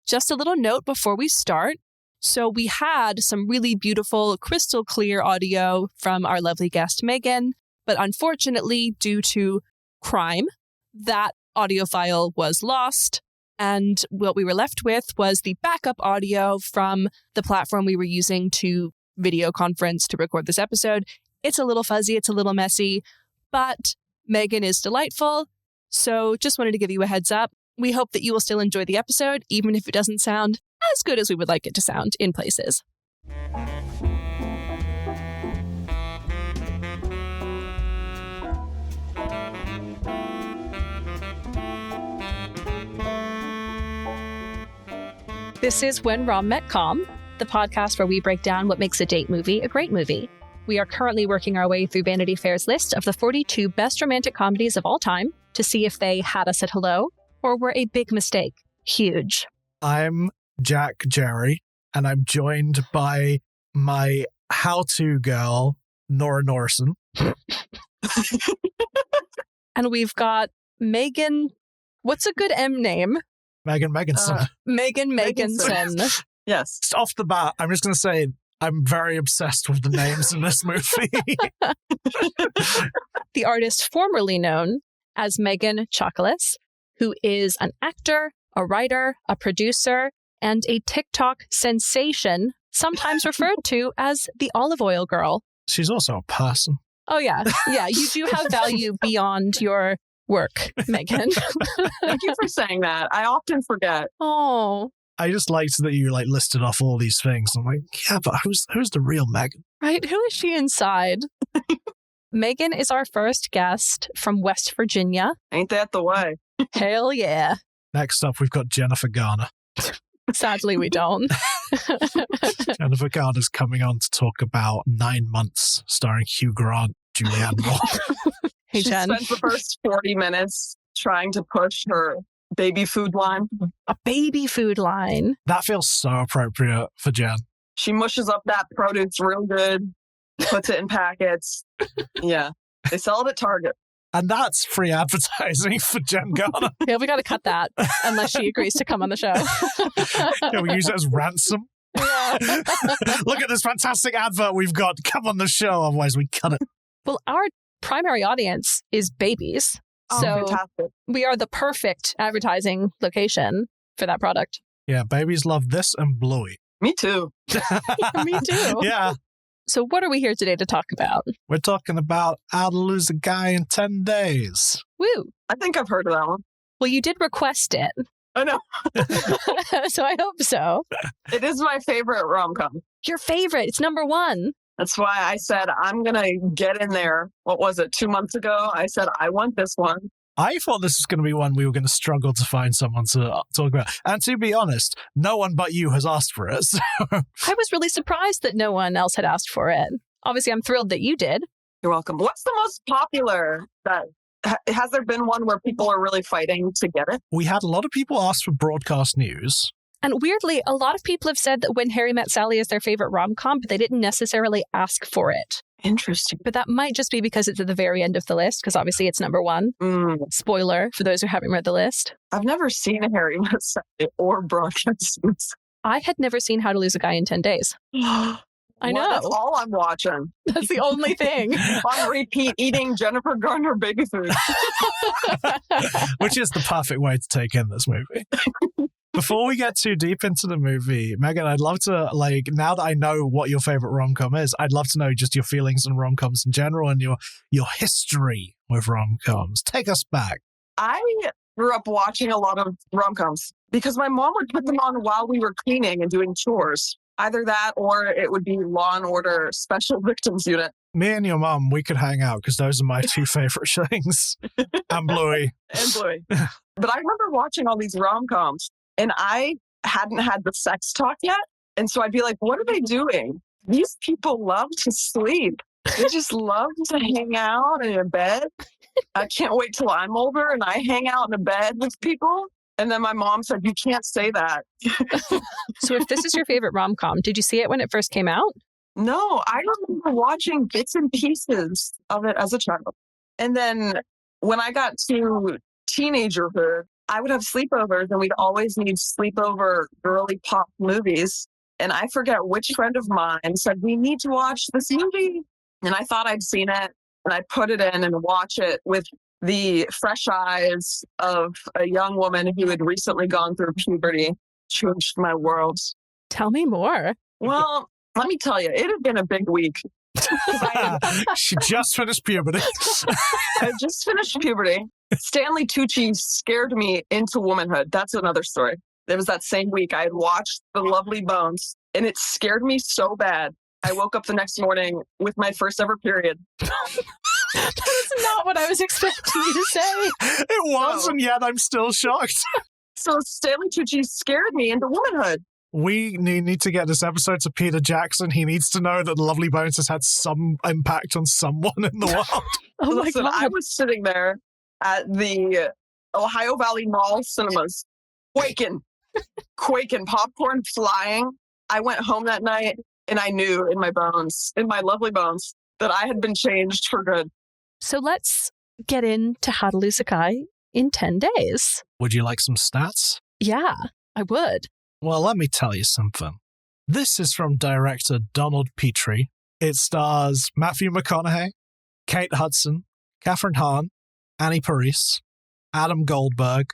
Just a little note before we start. So we had some really beautiful, crystal clear audio from our lovely guest, Megan, but unfortunately, due to crime, that audio file was lost. And what we were left with was the backup audio from the platform we were using to video conference to record this episode. It's a little fuzzy, it's a little messy, but Megan is delightful. So just wanted to give you a heads up. We hope that you will still enjoy the episode, even if it doesn't sound as good as we would like it to sound in places. This is When Rom Met Com, the podcast where we break down what makes a date movie a great movie. We are currently working our way through Vanity Fair's list of the 42 best romantic comedies of all time to see if they had us at hello or were a big mistake. Huge. I'm Jack Jerry, and I'm joined by my how-to girl, Nora Norson. And we've got Megan. What's a good M name? Megan Meganson. Megan Meganson. Yes. Just off the bat, I'm just going to say I'm very obsessed with the names in this movie. The artist formerly known as Megan Chocolis, who is an actor, a writer, a producer, and a TikTok sensation, sometimes referred to as the olive oil girl. She's also a person. Oh, yeah. Yeah, you do have value beyond your work, Megan. Thank you for saying that. I often forget. Oh. I just liked that you listed off all these things. I'm like, yeah, but who's the real Megan? Right? Who is she inside? Megan is our first guest from West Virginia. Ain't that the way? Hell yeah. Next up, we've got Jennifer Garner. Sadly, we don't. Jennifer Garner's coming on to talk about 9 Months, starring Hugh Grant, Julianne Moore. Hey, She Jen. spent the first 40 minutes trying to push her baby food line. A baby food line. That feels so appropriate for Jen. She mushes up that produce real good, puts it in packets. Yeah. They sell it at Target. And that's free advertising for Jen Garner. Yeah, we got to cut that unless she agrees to come on the show. Yeah, we use it as ransom. Yeah. Look at this fantastic advert we've got. Come on the show, otherwise we cut it. Well, our primary audience is babies. Oh, So fantastic. we are the perfect advertising location for that product. Yeah, babies love this and Bluey. Me too. Me too. Yeah, So what are we here today to talk about? we're talking about How to Lose a Guy in 10 Days. Woo. I think I've heard of that one. Well, you did request it. I know. So I hope so. It is my favorite rom-com. Your favorite. It's number one. That's why I said I'm going to get in there. What was it, 2 months ago? I said, I want this one. I thought this was going to be one we were going to struggle to find someone to talk about. And to be honest, no one but you has asked for it. So. I was really surprised that no one else had asked for it. Obviously, I'm thrilled that you did. You're welcome. What's the most popular that has there been one where people are really fighting to get it? We had a lot of people ask for broadcast news. And weirdly, a lot of people have said that When Harry Met Sally is their favorite rom-com, but they didn't necessarily ask for it. Interesting. But that might just be because it's at the very end of the list, because obviously it's number one. Spoiler for those who haven't read the list. I've never seen a Harry Met Sally or broadcast news. I had never seen How to Lose a Guy in 10 Days. I know. Well, that's all I'm watching. That's the only thing. On repeat, eating Jennifer Garner baby food. Which is the perfect way to take in this movie. Before we get too deep into the movie, Megan, I'd love to, now that I know what your favorite rom-com is, I'd love to know just your feelings on rom-coms in general and your history with rom-coms. Take us back. I grew up watching a lot of rom-coms because my mom would put them on while we were cleaning and doing chores. Either that or it would be Law and Order Special Victims Unit. Me and your mum, we could hang out because those are my two favorite things. And Bluey. And Bluey. But I remember watching all these rom-coms and I hadn't had the sex talk yet. And so I'd be like, what are they doing? These people love to sleep. They just love to hang out in a bed. I can't wait till I'm older and I hang out in a bed with people. And then my mom said, you can't say that. So if this is your favorite rom-com, did you see it when it first came out? No, I remember watching bits and pieces of it as a child. And then when I got to teenagerhood, I would have sleepovers and we'd always need sleepover girly pop movies. And I forget which friend of mine said, we need to watch this movie. And I thought I'd seen it. And I put it in and watch it with the fresh eyes of a young woman who had recently gone through puberty. Changed my world. Tell me more. Well, let me tell you, it had been a big week. She just finished puberty. I just finished puberty. Stanley Tucci scared me into womanhood. That's another story. It was that same week I had watched The Lovely Bones, and it scared me so bad. I woke up the next morning with my first ever period. That is not what I was expecting you to say. It was, and yet I'm still shocked. So Stanley Tucci scared me into womanhood. We need to get this episode to Peter Jackson. He needs to know that The Lovely Bones has had some impact on someone in the world. Oh my Listen, God. I was sitting there at the Ohio Valley Mall cinemas, quaking, popcorn flying. I went home that night and I knew in my bones, in my lovely bones, that I had been changed for good. So let's get into How to Lose a Guy in 10 days. Would you like some stats? Yeah, I would. Well, let me tell you something. This is from director Donald Petrie. It stars Matthew McConaughey, Kate Hudson, Kathryn Hahn, Annie Paris, Adam Goldberg,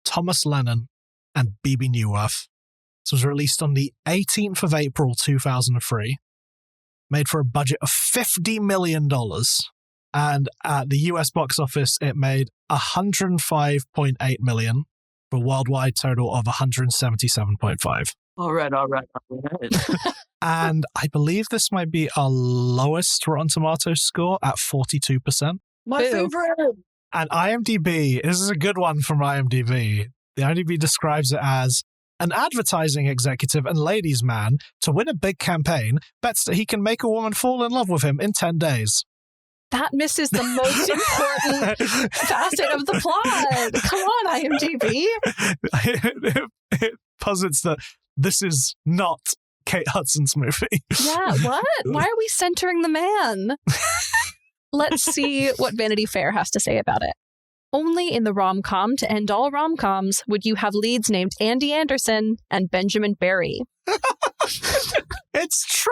Thomas Lennon, and Bebe Neuwirth. This was released on the 18th of April 2003. Made for a budget of $50 million. And at the US box office, it made $105.8 million for a worldwide total of $177.5. All right. And I believe this might be our lowest Rotten Tomatoes score at 42%. My favorite. And IMDb, this is a good one from IMDb. The IMDb describes it as an advertising executive and ladies' man to win a big campaign bets that he can make a woman fall in love with him in 10 days. That misses the most important facet of the plot. Come on, IMDb. It posits that this is not Kate Hudson's movie. Yeah, what? Why are we centering the man? Let's see what Vanity Fair has to say about it. Only in the rom-com to end all rom-coms would you have leads named Andy Anderson and Benjamin Barry. It's true.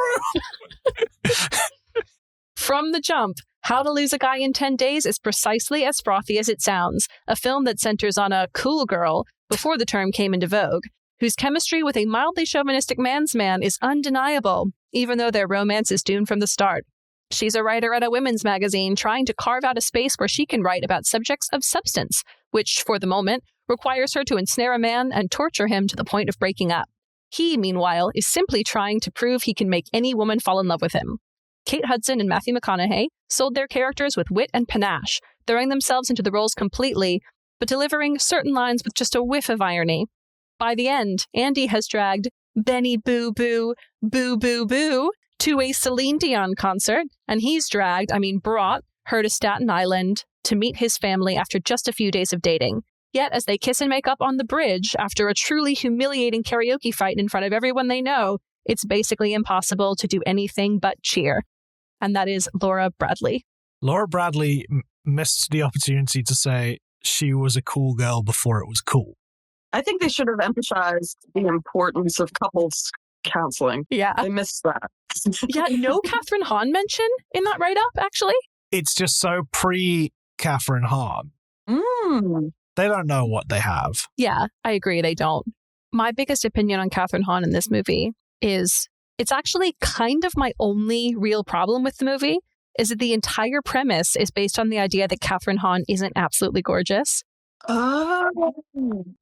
From the jump, How to Lose a Guy in 10 Days is precisely as frothy as it sounds, a film that centers on a cool girl, before the term came into vogue, whose chemistry with a mildly chauvinistic man's man is undeniable, even though their romance is doomed from the start. She's a writer at a women's magazine trying to carve out a space where she can write about subjects of substance, which, for the moment, requires her to ensnare a man and torture him to the point of breaking up. He, meanwhile, is simply trying to prove he can make any woman fall in love with him. Kate Hudson and Matthew McConaughey sold their characters with wit and panache, throwing themselves into the roles completely, but delivering certain lines with just a whiff of irony. By the end, Andy has dragged Benny Boo Boo, Boo Boo Boo to a Celine Dion concert, and he's brought her to Staten Island to meet his family after just a few days of dating. Yet, as they kiss and make up on the bridge after a truly humiliating karaoke fight in front of everyone they know, it's basically impossible to do anything but cheer. And that is Laura Bradley. Laura Bradley missed the opportunity to say she was a cool girl before it was cool. I think they should have emphasized the importance of couples counseling. Yeah. They missed that. Yeah, no Kathryn Hahn mention in that write-up, actually. It's just so pre-Kathryn Hahn. They don't know what they have. Yeah, I agree, they don't. My biggest opinion on Kathryn Hahn in this movie is it's actually kind of my only real problem with the movie, is that the entire premise is based on the idea that Kathryn Hahn isn't absolutely gorgeous. Oh.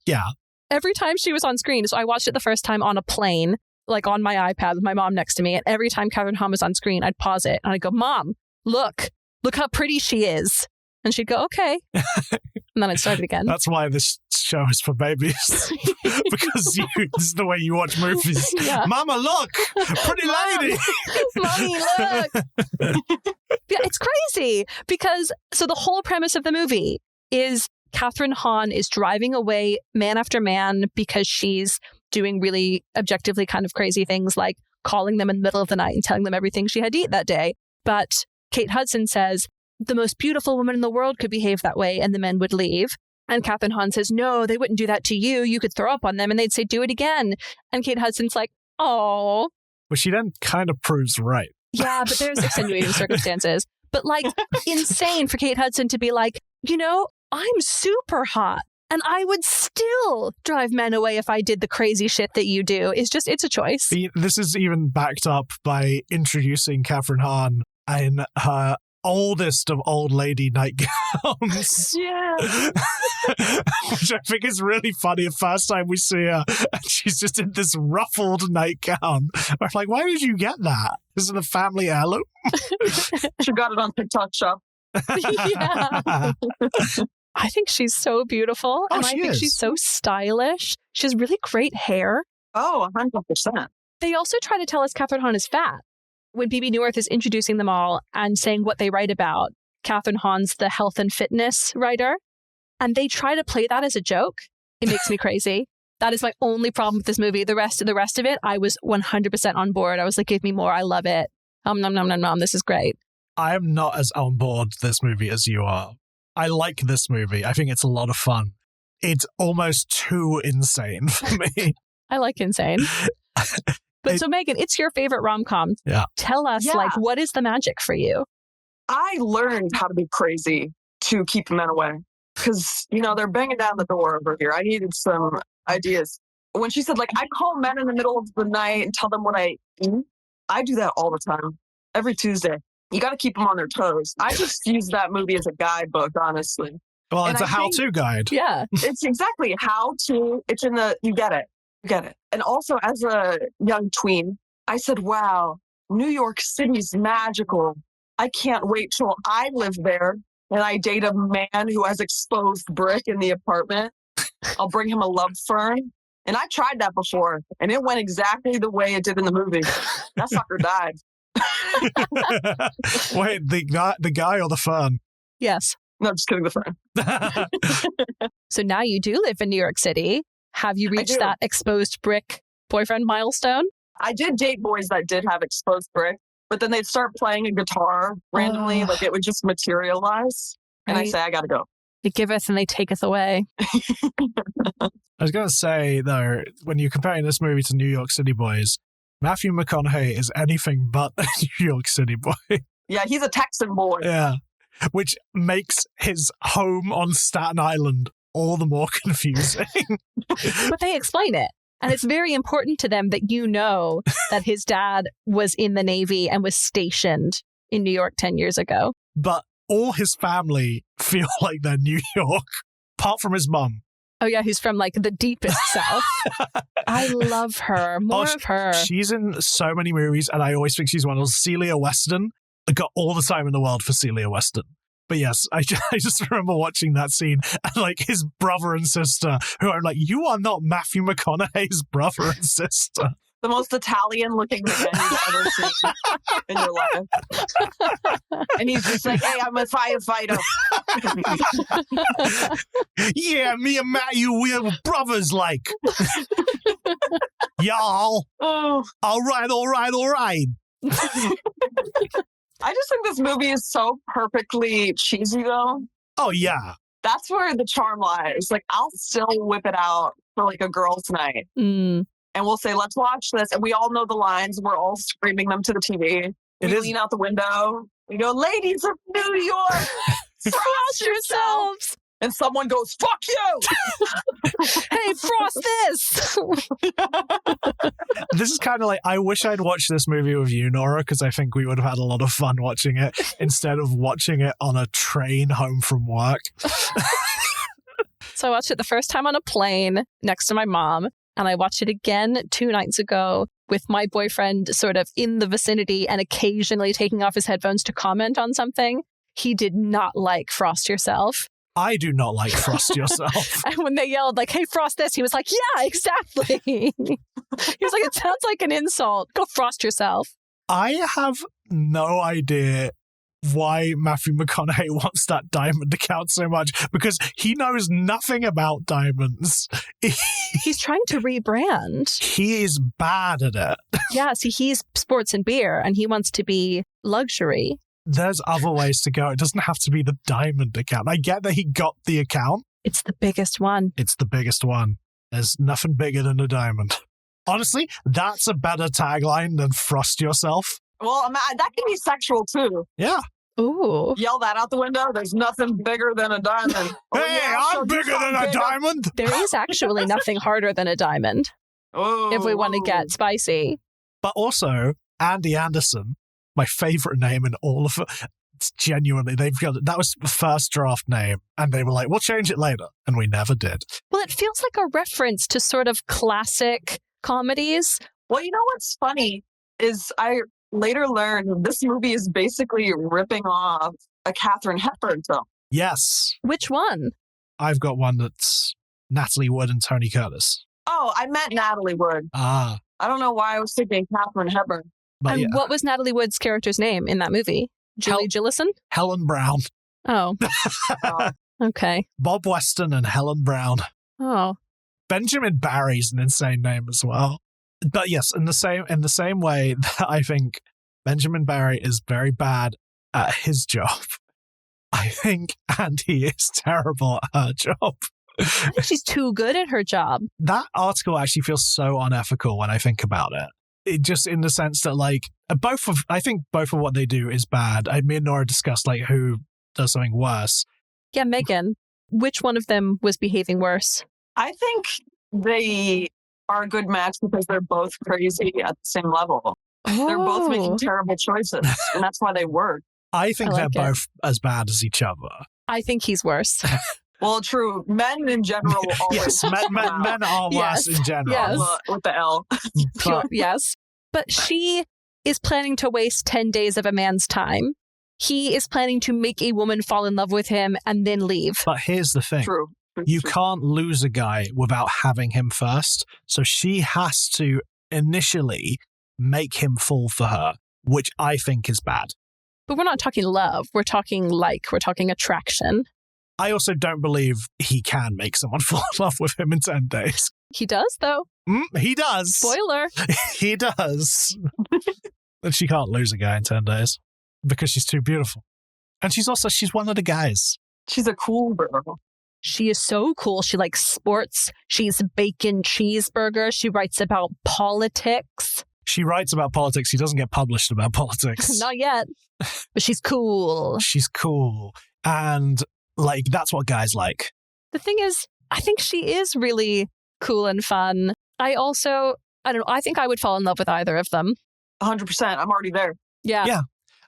Yeah. Every time she was on screen, so I watched it the first time on a plane, like on my iPad with my mom next to me, and every time Kathryn Hahn was on screen, I'd pause it and I'd go, Mom, look how pretty she is. And she'd go, okay. And then I'd start it again. That's why this show is for babies. Because this is the way you watch movies. Yeah. Mama, look! Pretty lady! Mommy, look! Yeah, it's crazy because, so the whole premise of the movie is Kathryn Hahn is driving away man after man because she's doing really objectively kind of crazy things like calling them in the middle of the night and telling them everything she had to eat that day. But Kate Hudson says, the most beautiful woman in the world could behave that way and the men would leave. And Kathryn Hahn says, no, they wouldn't do that to you. You could throw up on them. And they'd say, do it again. And Kate Hudson's like, oh. But she then kind of proves right. Yeah, but there's extenuating circumstances. But like, insane for Kate Hudson to be like, I'm super hot. And I would still drive men away if I did the crazy shit that you do. It's a choice. This is even backed up by introducing Kathryn Hahn in her oldest of old lady nightgowns. Yeah. Which I think is really funny. The first time we see her, and she's just in this ruffled nightgown. I'm like, why did you get that? Is it a family heirloom? She got it on TikTok Shop. Yeah. I think she's so beautiful. And I think she's so stylish. She has really great hair. Oh, 100%. They also try to tell us Kathryn Hahn is fat. When BB Newirth is introducing them all and saying what they write about, Kathryn Hahn's the health and fitness writer, and they try to play that as a joke. It makes me crazy. That is my only problem with this movie. The rest of it, I was 100% on board. I was like, give me more. I love it. Nom, nom, nom. This is great. I am not as on board this movie as you are. I like this movie. I think it's a lot of fun. It's almost too insane for me. I like insane. But so, Megan, it's your favorite rom-com. Yeah. Tell us, what is the magic for you? I learned how to be crazy to keep men away. Because, they're banging down the door over here. I needed some ideas. When she said, I call men in the middle of the night and tell them what I eat, I do that all the time. Every Tuesday. You got to keep them on their toes. I just use that movie as a guidebook, honestly. Well, it's a how-to guide. Yeah. It's exactly how to. It's in the, you get it. You get it. And also, as a young tween, I said, wow, New York City's magical. I can't wait till I live there and I date a man who has exposed brick in the apartment. I'll bring him a love fern. And I tried that before, and it went exactly the way it did in the movie. That sucker died. Wait, the guy or the fern? Yes. No, just kidding, the fern. So now you do live in New York City. Have you reached that exposed brick boyfriend milestone? I did date boys that did have exposed brick, but then they'd start playing a guitar randomly, it would just materialize. And I say, I gotta go. They giveth and they taketh away. I was going to say, though, when you're comparing this movie to New York City Boys, Matthew McConaughey is anything but a New York City boy. Yeah, he's a Texan boy. Yeah, which makes his home on Staten Island all the more confusing. But they explain it. And it's very important to them that that his dad was in the Navy and was stationed in New York 10 years ago. But all his family feel like they're New York, apart from his mum. Oh, yeah, who's from the deepest South. I love her. More of her. She's in so many movies, and I always think she's one of those. Celia Weston. I got all the time in the world for Celia Weston. But yes, I just remember watching that scene, and his brother and sister, who are like, you are not Matthew McConaughey's brother and sister. The most Italian-looking man you've ever seen in your life. And he's just like, hey, I'm a firefighter. Yeah, me and Matthew, we're brothers, Y'all. Oh. All right. I just think this movie is so perfectly cheesy, though. Oh, yeah. That's where the charm lies. I'll still whip it out for a girl's night. Mm. And we'll say, let's watch this. And we all know the lines. We're all screaming them to the TV. We lean out the window. We go, ladies of New York, frost yourselves. And someone goes, fuck you. Hey, frost this. This is kind of I wish I'd watched this movie with you, Nora, because I think we would have had a lot of fun watching it instead of watching it on a train home from work. So I watched it the first time on a plane next to my mom. And I watched it again 2 nights ago with my boyfriend sort of in the vicinity and occasionally taking off his headphones to comment on something. He did not like Frost Yourself. I do not like Frost Yourself. And when they yelled hey, frost this, he was like, yeah, exactly. He was like, it sounds like an insult. Go frost yourself. I have no idea why Matthew McConaughey wants that diamond account so much, because he knows nothing about diamonds. He's trying to rebrand. He is bad at it. Yeah, see, he's sports and beer, and he wants to be luxury. There's other ways to go. It doesn't have to be the diamond account. I get that he got the account, It's the biggest one. It's the biggest one. There's nothing bigger than a diamond. Honestly, that's a better tagline than frost yourself. Well, that can be sexual too. Yeah. Ooh. Yell that out the window. There's nothing bigger than a diamond. Hey, I'm bigger than a diamond. There is actually nothing harder than a diamond. If we want to get spicy. But also, Andy Anderson, my favorite name in all of it. It's genuinely, that was the first draft name, and they were like, we'll change it later. And we never did. Well, it feels like a reference to sort of classic comedies. Well, you know what's funny is I later learned this movie is basically ripping off a Katharine Hepburn film. Yes. Which one? I've got one that's Natalie Wood and Tony Curtis. Oh, I meant Natalie Wood. Ah. I don't know why I was thinking Katharine Hepburn. But And what was Natalie Wood's character's name in that movie? Julie Gillison? Helen Brown. Oh. Okay. Bob Weston and Helen Brown. Oh. Benjamin Barry's an insane name as well. But yes, in the same way that I think Benjamin Barry is very bad at his job, I think Andy is terrible at her job. I think she's too good at her job. That article actually feels so unethical when I think about it. It just in the sense that I think both of what they do is bad. Me and Nora discussed who does something worse. Yeah, Megan, which one of them was behaving worse? I think they are a good match because they're both crazy at the same level. Oh. They're both making terrible choices, and that's why they work. I think they're both as bad as each other. I think he's worse. Well, true. Men in general always. Yes, men are worse in general. Yes. With the L. Sure, yes. But she is planning to waste 10 days of a man's time. He is planning to make a woman fall in love with him and then leave. But here's the thing. True. You can't lose a guy without having him first. So she has to initially make him fall for her, which I think is bad. But we're not talking love. We're talking attraction. I also don't believe he can make someone fall in love with him in 10 days. He does, though. He does. Spoiler. He does. And she can't lose a guy in 10 days because she's too beautiful. And she's one of the guys. She's a cool girl. She is so cool. She likes sports. She's bacon cheeseburger. She writes about politics. She writes about politics. She doesn't get published about politics. Not yet. But she's cool. She's cool. And that's what guys like. The thing is, I think she is really cool and fun. I don't know, I think I would fall in love with either of them. 100%. I'm already there. Yeah. Yeah.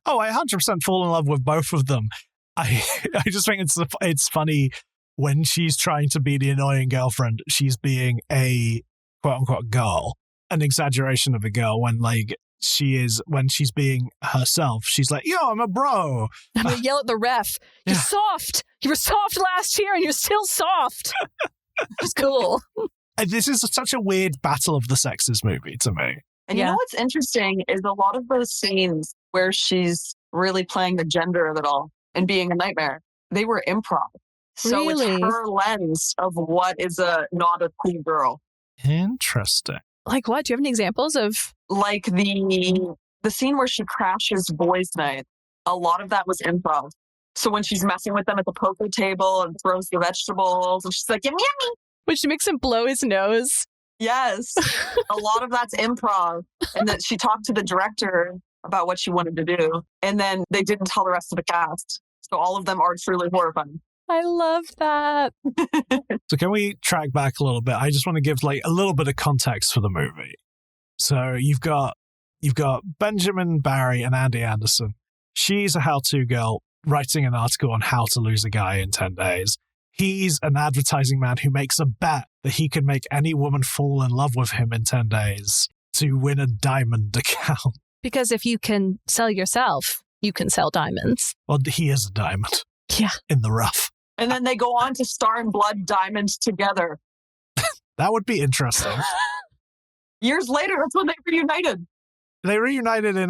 Oh, I 100% fall in love with both of them. I just think it's funny when she's trying to be the annoying girlfriend, she's being a quote-unquote girl. An exaggeration of a girl when she's being herself. She's like, yo, I'm a bro. I'm going to yell at the ref. You're soft. You were soft last year and you're still soft. It's cool. This is such a weird battle of the sexes movie to me. And you know what's interesting is a lot of those scenes where she's really playing the gender of it all and being a nightmare, they were improv. So it's her lens of what is not a cool girl. Interesting. Like what? Do you have any examples of? Like the scene where she crashes boys' night. A lot of that was improv. So when she's messing with them at the poker table and throws the vegetables and she's like, yummy, yummy. When she makes him blow his nose. Yes. A lot of that's improv. And that she talked to the director about what she wanted to do. And then they didn't tell the rest of the cast. So all of them are truly horrifying. I love that. So can we track back a little bit? I just want to give a little bit of context for the movie. So you've got Benjamin Barry and Andy Anderson. She's a how-to girl writing an article on how to lose a guy in 10 days. He's an advertising man who makes a bet that he can make any woman fall in love with him in 10 days to win a diamond account. Because if you can sell yourself, you can sell diamonds. Well, he is a diamond. Yeah. In the rough. And then they go on to star in Blood Diamonds together. That would be interesting. Years later, that's when they reunited. They reunited in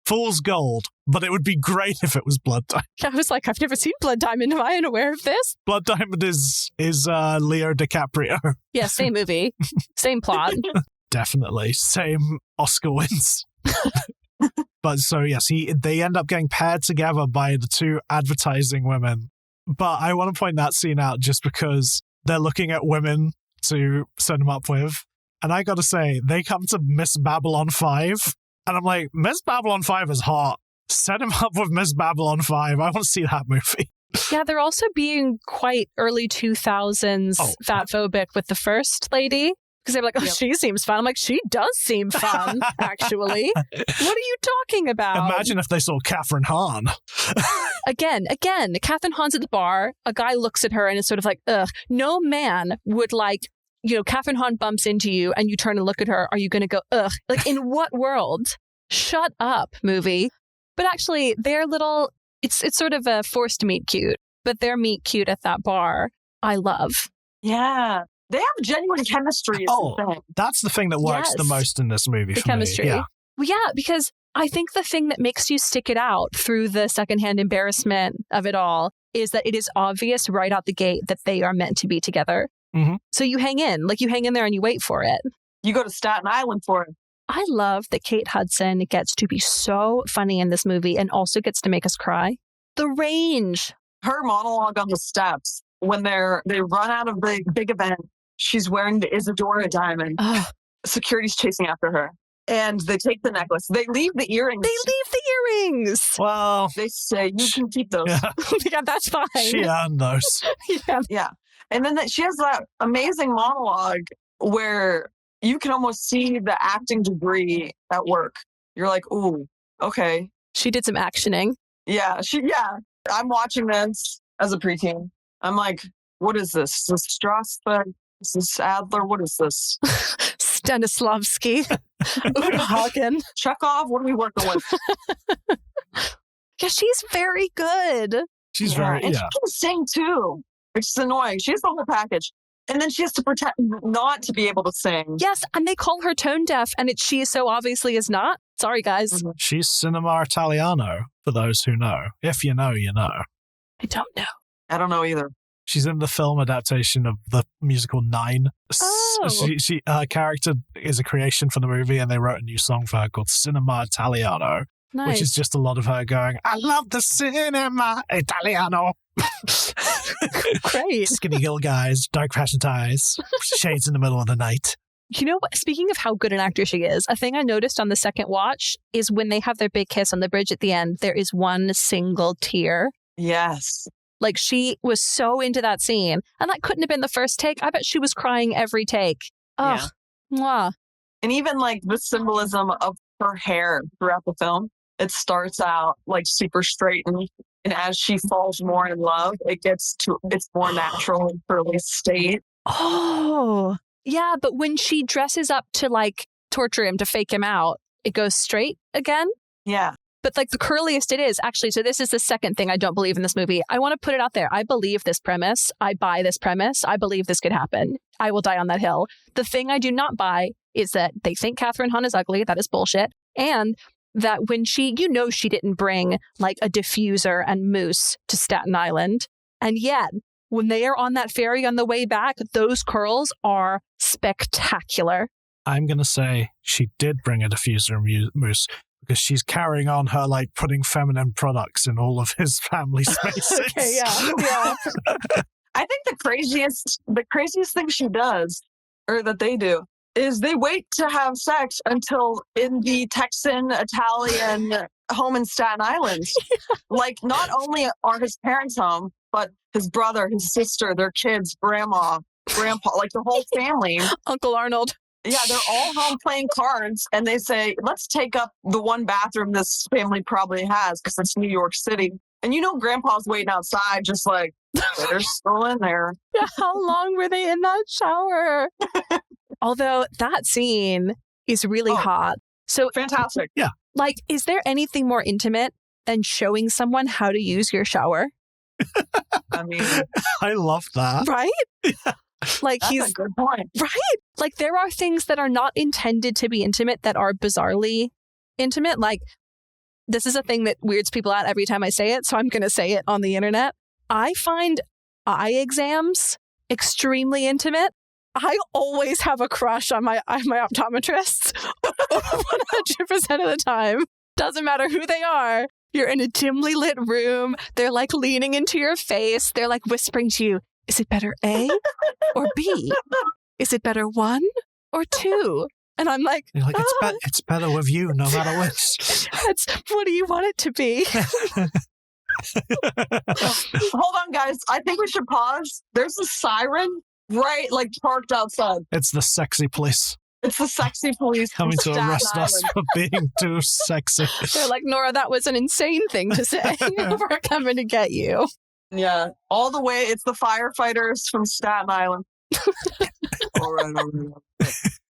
Fool's Gold, but it would be great if it was Blood Diamond. I was like, I've never seen Blood Diamond. Am I unaware of this? Blood Diamond is Leo DiCaprio. Yeah, same movie. Same plot. Definitely. Same Oscar wins. But so, yes, they end up getting paired together by the two advertising women. But I want to point that scene out just because they're looking at women to set him up with. And I got to say, they come to Miss Babylon 5. And I'm like, Miss Babylon 5 is hot. Set him up with Miss Babylon 5. I want to see that movie. Yeah, they're also being quite early 2000s fatphobic with the first lady. Because they're like, oh, she seems fun. I'm like, she does seem fun, actually. What are you talking about? Imagine if they saw Catherine Hahn. Again, Catherine Hahn's at the bar. A guy looks at her and is sort of like, ugh. No man would like, Catherine Hahn bumps into you and you turn and look at her. Are you going to go, ugh? Like, in what world? Shut up, movie. But actually, they're little, it's sort of a forced meet cute, but their meet cute at that bar, I love. Yeah. They have genuine chemistry. That's the thing that works the most in this movie for chemistry. me. Yeah. Well, yeah, because I think the thing that makes you stick it out through the secondhand embarrassment of it all is that it is obvious right out the gate that they are meant to be together. Mm-hmm. So you hang in there and you wait for it. You go to Staten Island for it. I love that Kate Hudson gets to be so funny in this movie and also gets to make us cry. The range. Her monologue on the steps when they run out of the big event. She's wearing the Isadora diamond. Security's chasing after her. And they take the necklace. They leave the earrings. Well, they say, you can keep those. Yeah, that's fine. She earned those. Yeah. And then she has that amazing monologue where you can almost see the acting degree at work. You're like, ooh, okay. She did some actioning. Yeah. I'm watching this as a preteen. I'm like, what is this? Is this Strasberg? Is this Adler? What is this? Stanislavski. Hagen. Chekhov? What are we working with? Yeah, she's very good. She's very, and she can sing too, which is annoying. She has the whole package. And then she has to pretend not to be able to sing. Yes, and they call her tone deaf, and she so obviously is not. Sorry, guys. Mm-hmm. She's Cinema Italiano, for those who know. If you know, you know. I don't know. I don't know either. She's in the film adaptation of the musical Nine. Her character is a creation for the movie, and they wrote a new song for her called Cinema Italiano, which is just a lot of her going, I love the Cinema Italiano. Great. Skinny girl guys, dark fashion ties, shades in the middle of the night. You know what? Speaking of how good an actor she is, a thing I noticed on the second watch is when they have their big kiss on the bridge at the end, there is one single tear. Yes. Like, she was so into that scene. And that couldn't have been the first take. I bet she was crying every take. Ugh. Yeah. Mwah. And even like the symbolism of her hair throughout the film, it starts out like super straight. And as she falls more in love, it's more natural and curly state. Oh, yeah. But when she dresses up to like torture him, to fake him out, it goes straight again. Yeah. But like the curliest it is, actually, so this is the second thing I don't believe in this movie. I want to put it out there. I believe this premise. I buy this premise. I believe this could happen. I will die on that hill. The thing I do not buy is that they think Catherine Hahn is ugly. That is bullshit. And that when she didn't bring like a diffuser and mousse to Staten Island. And yet, when they are on that ferry on the way back, those curls are spectacular. I'm going to say she did bring a diffuser and mousse. Because she's carrying on her, like, putting feminine products in all of his family spaces. Okay, yeah. I think the craziest thing she does, or that they do, is they wait to have sex until in the Texan Italian home in Staten Island. Like, not only are his parents home, but his brother, his sister, their kids, grandma, grandpa, like the whole family. Uncle Arnold. Yeah, they're all home playing cards, and they say, let's take up the one bathroom this family probably has because it's New York City. And Grandpa's waiting outside just like, they're still in there. Yeah, how long were they in that shower? Although that scene is really hot. So fantastic. Yeah. Like, is there anything more intimate than showing someone how to use your shower? I mean, I love that. Right? Yeah. Like, that's a good point. Right? Like, there are things that are not intended to be intimate that are bizarrely intimate. Like, this is a thing that weirds people out every time I say it, so I'm going to say it on the internet. I find eye exams extremely intimate. I always have a crush on my optometrists 100% of the time. Doesn't matter who they are. You're in a dimly lit room. They're like leaning into your face. They're like whispering to you, is it better A or B? Is it better 1 or 2? And I'm like, You're like, it's better with you, no matter which. What do you want it to be? Hold on, guys. I think we should pause. There's a siren right, like, parked outside. It's the sexy police. It's the sexy police coming to Staten arrest us Island. for being too sexy. They're like, Nora, that was an insane thing to say. We're coming to get you. Yeah, all the way. It's the firefighters from Staten Island. All right.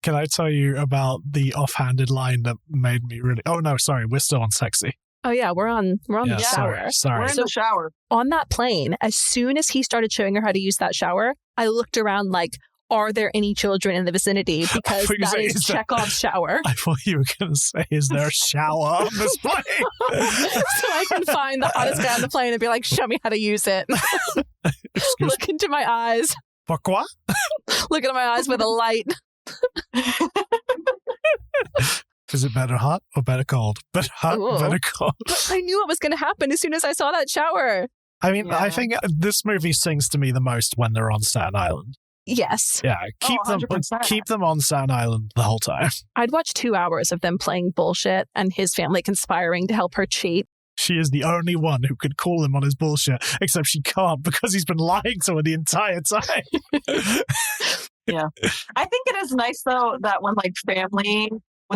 Can I tell you about the offhanded line that made me really... Oh, no, sorry. We're still on sexy. Oh, yeah, we're on the shower. Sorry. We're in the shower. On that plane, as soon as he started showing her how to use that shower, I looked around like, are there any children in the vicinity? Because that is Chekhov's shower. I thought you were going to say, is there a shower on this plane? So I can find the hottest guy on the plane and be like, show me how to use it. Look into my eyes. Pourquoi? Look into my eyes with a light. Is it better hot or better cold? Better hot, better cold. But I knew what was going to happen as soon as I saw that shower. I mean, I think this movie sings to me the most when they're on Staten Island. Yes. Yeah, keep them on Staten Island the whole time. I'd watch 2 hours of them playing bullshit and his family conspiring to help her cheat. She is the only one who could call him on his bullshit, except she can't because he's been lying to her the entire time. Yeah. I think it is nice, though, that when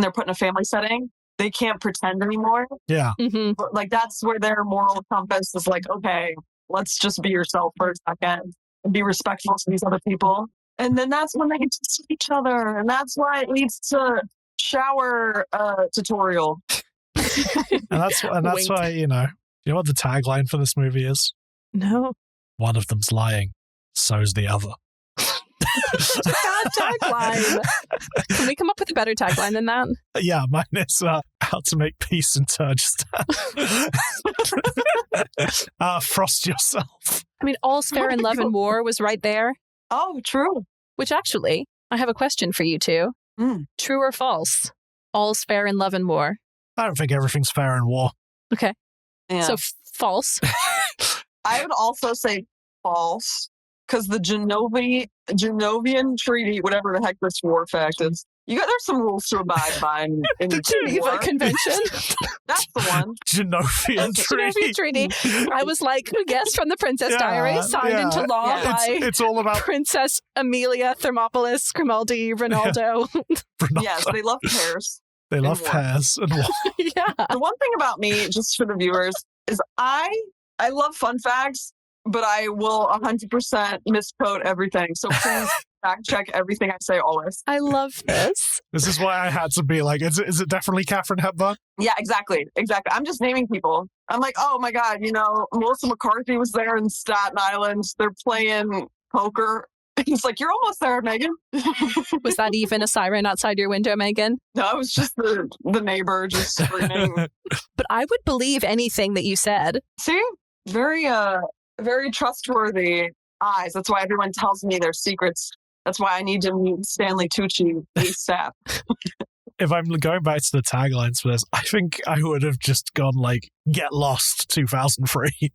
they're put in a family setting, they can't pretend anymore. Yeah. Mm-hmm. Like, that's where their moral compass is like, okay, let's just be yourself for a second and be respectful to these other people. And then that's when they get to see each other. And that's why it leads to shower tutorial. And that's why, you know what the tagline for this movie is? No. One of them's lying, so's the other. It's a bad tagline. Can we come up with a better tagline than that? Yeah, mine is how to make peace in Turgestan. Frost yourself. I mean, all's fair in love and war was right there. Oh, true. Which actually, I have a question for you two. True or false? All's fair in love and war. I don't think everything's fair in war. Okay. Yeah. So false. I would also say false, because the Genovian Treaty, whatever the heck this war fact is, there's some rules to abide by in the Geneva Convention. That's the one. Genovian Treaty. I was like, guest from the Princess Diary, signed into law by it's all about Princess Amelia Thermopolis Grimaldi Ronaldo. Yes, they love pears. They love pears and war. Yeah. The one thing about me, just for the viewers, is I love fun facts, but I will 100% misquote everything. So please fact check everything I say always. I love this. This is why I had to be like, is it definitely Katharine Hepburn? Yeah, exactly. I'm just naming people. I'm like, oh my God, Melissa McCarthy was there in Staten Island. They're playing poker. He's like, you're almost there, Megan. Was that even a siren outside your window, Megan? No, it was just the neighbor just screaming. But I would believe anything that you said. See? Very, very trustworthy eyes. That's why everyone tells me their secrets. That's why I need to meet Stanley Tucci ASAP. If I'm going back to the taglines for this, I think I would have just gone like, get lost 2003.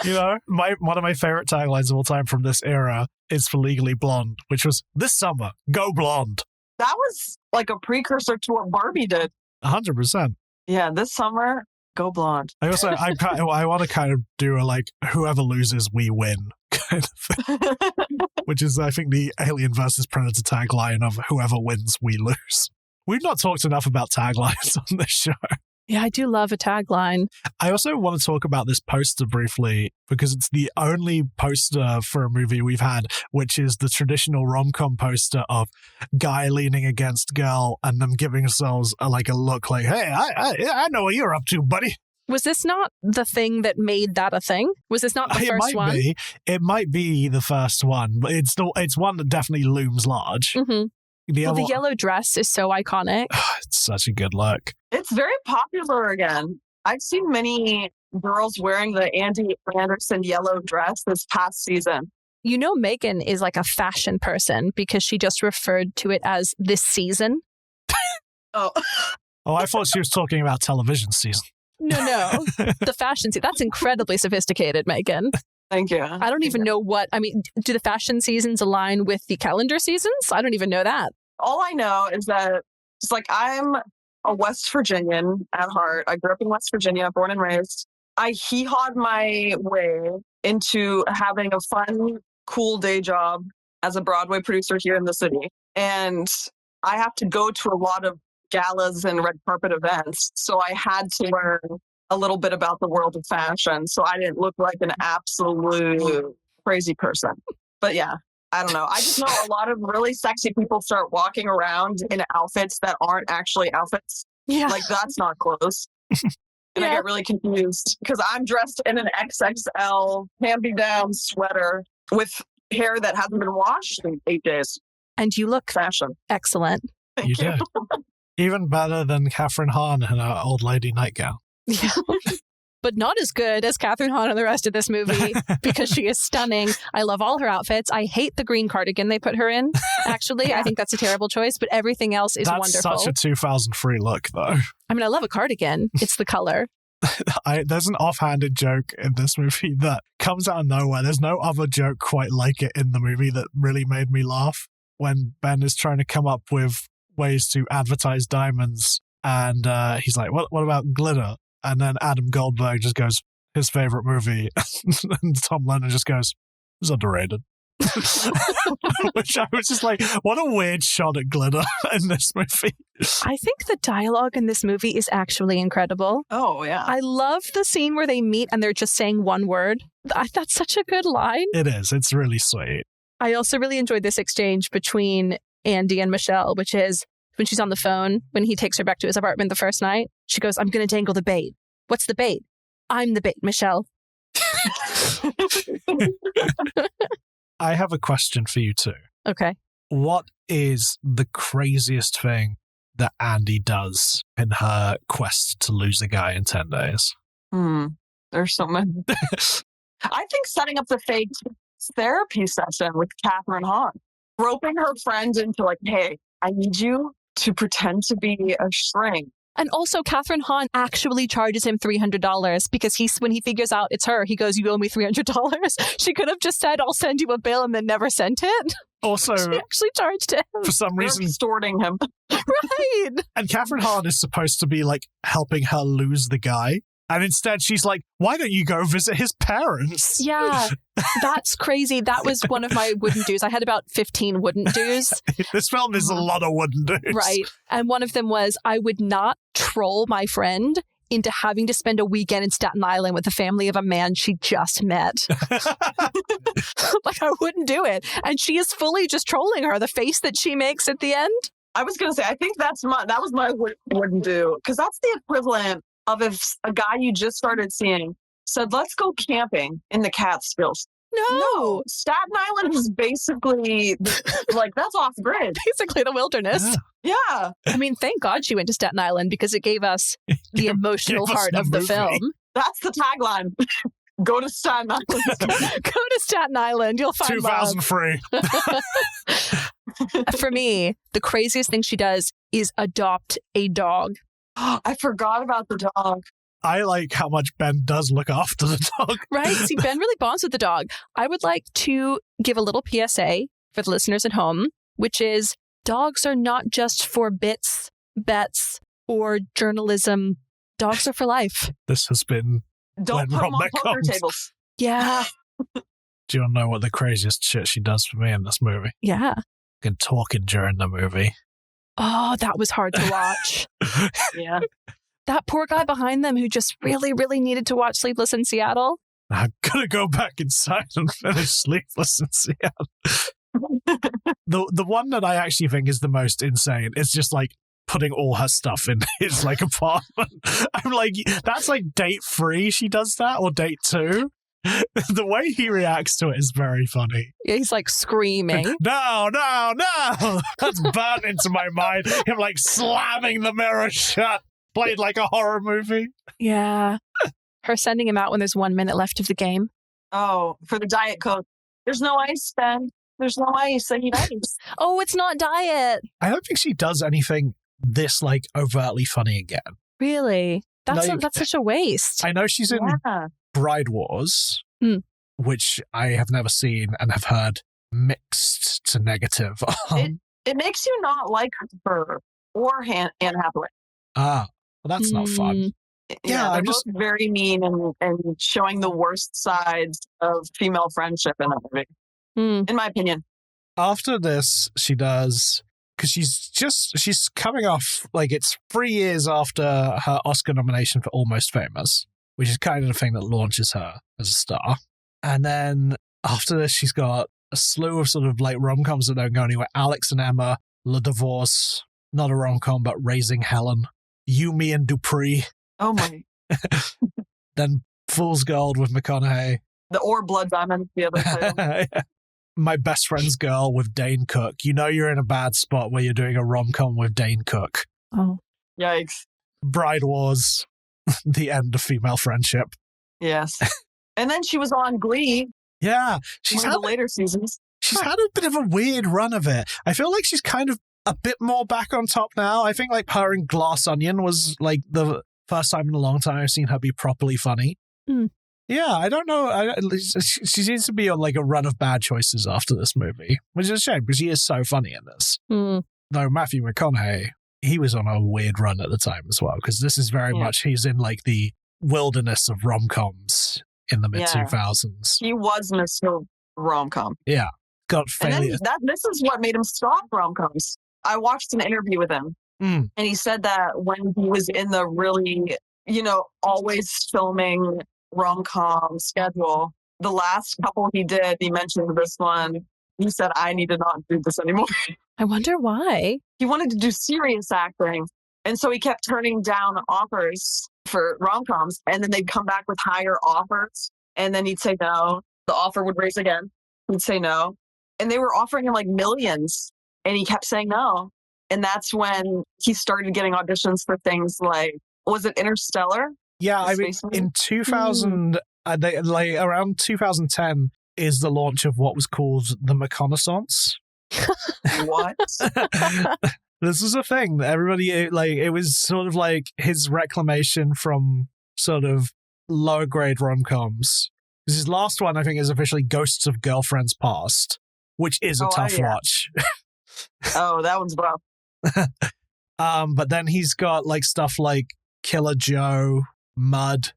One of my favorite taglines of all time from this era is for Legally Blonde, which was, this summer, go blonde. That was like a precursor to what Barbie did. 100%. Yeah, this summer, go blonde. I want to kind of do a like, whoever loses, we win kind of thing. Which is, I think, the Alien versus Predator tagline of whoever wins, we lose. We've not talked enough about taglines on this show. Yeah, I do love a tagline. I also want to talk about this poster briefly because it's the only poster for a movie we've had, which is the traditional rom-com poster of guy leaning against girl and them giving themselves a look like, hey, I know what you're up to, buddy. Was this not the thing that made that a thing? Was this not the first one? It might be the first one, but it's one that definitely looms large. Mm-hmm. The yellow dress is so iconic. It's such a good look. It's very popular again. I've seen many girls wearing the Andy Anderson yellow dress this past season. Megan is like a fashion person because she just referred to it as this season. Oh, Oh, I thought she was talking about television season. No. The fashion season. That's incredibly sophisticated, Megan. Thank you. I don't even know do the fashion seasons align with the calendar seasons? I don't even know that. All I know is that it's like I'm a West Virginian at heart. I grew up in West Virginia, born and raised. I hee-hawed my way into having a fun, cool day job as a Broadway producer here in the city. And I have to go to a lot of galas and red carpet events. So I had to learn a little bit about the world of fashion. So I didn't look like an absolute crazy person. But yeah, I don't know. I just know a lot of really sexy people start walking around in outfits that aren't actually outfits. Yeah. Like, that's not clothes. And I get really confused because I'm dressed in an XXL hand-me-down sweater with hair that hasn't been washed in 8 days. And you look Fashion. excellent. You do. Even better than Catherine Hahn in her old lady nightgown. Yeah. But not as good as Catherine Hahn in the rest of this movie because she is stunning. I love all her outfits. I hate the green cardigan they put her in. Actually, I think that's a terrible choice, but everything else is wonderful. That's such a 2003 look, though. I mean, I love a cardigan. It's the color. There's an offhanded joke in this movie that comes out of nowhere. There's no other joke quite like it in the movie that really made me laugh. When Ben is trying to come up with ways to advertise diamonds, and he's like, what about glitter? And then Adam Goldberg just goes, his favorite movie. And Tom Lennon just goes, it's underrated. Which I was just like, what a weird shot at glitter in this movie. I think the dialogue in this movie is actually incredible. Oh, yeah. I love the scene where they meet and they're just saying one word. That's such a good line. It is. It's really sweet. I also really enjoyed this exchange between Andy and Michelle, which is when she's on the phone, when he takes her back to his apartment the first night, she goes, I'm going to dangle the bait. What's the bait? I'm the bait, Michelle. I have a question for you too. Okay. What is the craziest thing that Andy does in her quest to lose a guy in 10 days? There's so many. I think setting up the fake therapy session with Catherine Hahn, roping her friend into like, hey, I need you to pretend to be a shrink. And also, Catherine Hahn actually charges him $300 because when he figures out it's her, he goes, you owe me $300. She could have just said, I'll send you a bill and then never sent it. Also, she actually charged him. For some reason, extorting him. Right. And Catherine Hahn is supposed to be like helping her lose the guy. And instead she's like, why don't you go visit his parents? Yeah, that's crazy. That was one of my wooden do's. I had about 15 wooden do's. This film is a lot of wooden do's. Right. And one of them was I would not troll my friend into having to spend a weekend in Staten Island with the family of a man she just met. Like, I wouldn't do it. And she is fully just trolling her. The face that she makes at the end. I was going to say, I think that was my wouldn't do. Because that's the equivalent of if a guy you just started seeing said, let's go camping in the Catskills. No, Staten Island is basically like, that's off grid. Basically the wilderness. Yeah. I mean, thank God she went to Staten Island because it gave us the emotional heart of the film. That's the tagline. Go to Staten Island. Go to Staten Island. You'll find 2003. For me, the craziest thing she does is adopt a dog. I forgot about the dog. I like how much Ben does look after the dog. Right? See, Ben really bonds with the dog. I would like to give a little PSA for the listeners at home, which is dogs are not just for bits, bets, or journalism. Dogs are for life. This has been Don't put them on poker tables. Yeah. Do you want to know what the craziest shit she does for me in this movie? Yeah. Fucking talking during the movie. Oh, that was hard to watch. Yeah. That poor guy behind them who just really, really needed to watch Sleepless in Seattle. I'm going to go back inside and finish Sleepless in Seattle. The one that I actually think is the most insane is just like putting all her stuff in his like apartment. I'm like, that's like date 3 she does that, or date 2. The way he reacts to it is very funny. Yeah, he's like screaming. No. That's burnt into my mind. Him like slamming the mirror shut. Played like a horror movie. Yeah. Her sending him out when there's 1 minute left of the game. Oh, for the Diet Coke. There's no ice, Ben. There's no ice. I need ice. Oh, it's not diet. I don't think she does anything this like overtly funny again. Really? That's Like, that's such a waste. I know she's in Bride Wars, which I have never seen and have heard mixed to negative. It makes you not like her or Anne Hathaway. Well, that's not fun. Yeah, they're both very mean and showing the worst sides of female friendship in that movie, in my opinion. After this, she does, because she's coming off, like, it's 3 years after her Oscar nomination for Almost Famous, which is kind of the thing that launches her as a star. And then after this, she's got a slew of sort of like rom-coms that don't go anywhere. Alex and Emma, Le Divorce, not a rom-com, but Raising Helen, You, Me and Dupree. Oh my. Then Fool's Gold with McConaughey. Or Blood Diamond, the other title. My Best Friend's Girl with Dane Cook. You know you're in a bad spot where you're doing a rom-com with Dane Cook. Oh. Yikes. Bride Wars, the end of female friendship. Yes. And then she was on Glee. Yeah. She's had the later seasons. She's had a bit of a weird run of it. I feel like she's kind of a bit more back on top now. I think like her in Glass Onion was like the first time in a long time I've seen her be properly funny. Yeah, I don't know. She seems to be on like a run of bad choices after this movie, which is a shame because she is so funny in this. Though Matthew McConaughey, he was on a weird run at the time as well, because this is very much, he's in like the wilderness of rom-coms in the mid-2000s. He was Mr. Romcom. Yeah. Got failure. And then this is what made him stop rom-coms. I watched an interview with him, and he said that when he was in the really, always filming rom-com schedule, the last couple he did, he mentioned this one, he said, I need to not do this anymore. I wonder why. He wanted to do serious acting, and so he kept turning down offers for rom-coms, and then they'd come back with higher offers, and then he'd say no. The offer would raise again. He'd say no. And they were offering him like millions, and he kept saying no. And that's when he started getting auditions for things like, was it Interstellar? Yeah, I mean, in 2000, around 2010 is the launch of what was called the McConaissance. What? This is a thing. Everybody, it was sort of like his reclamation from sort of lower grade rom-coms. His last one, I think, is officially Ghosts of Girlfriends Past, which is a tough watch. Oh, that one's rough. But then he's got like stuff like Killer Joe, Mud,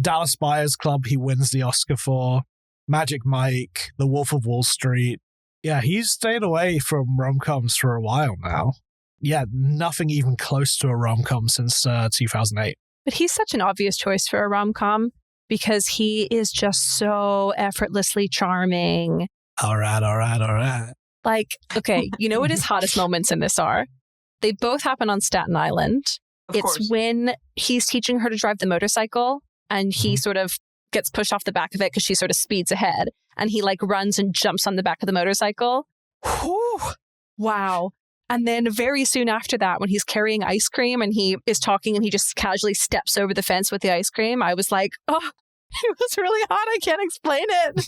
Dallas Buyers Club, he wins the Oscar for, Magic Mike, The Wolf of Wall Street. Yeah, he's stayed away from rom-coms for a while now. Yeah, nothing even close to a rom-com since 2008. But he's such an obvious choice for a rom-com because he is just so effortlessly charming. All right. Like, okay, you know what his hottest moments in this are? They both happen on Staten Island. Of course. When he's teaching her to drive the motorcycle and he sort of gets pushed off the back of it because she sort of speeds ahead and he like runs and jumps on the back of the motorcycle. Whew. Wow. And then very soon after that, when he's carrying ice cream and he is talking and he just casually steps over the fence with the ice cream, I was like, oh, he was really hot. I can't explain it.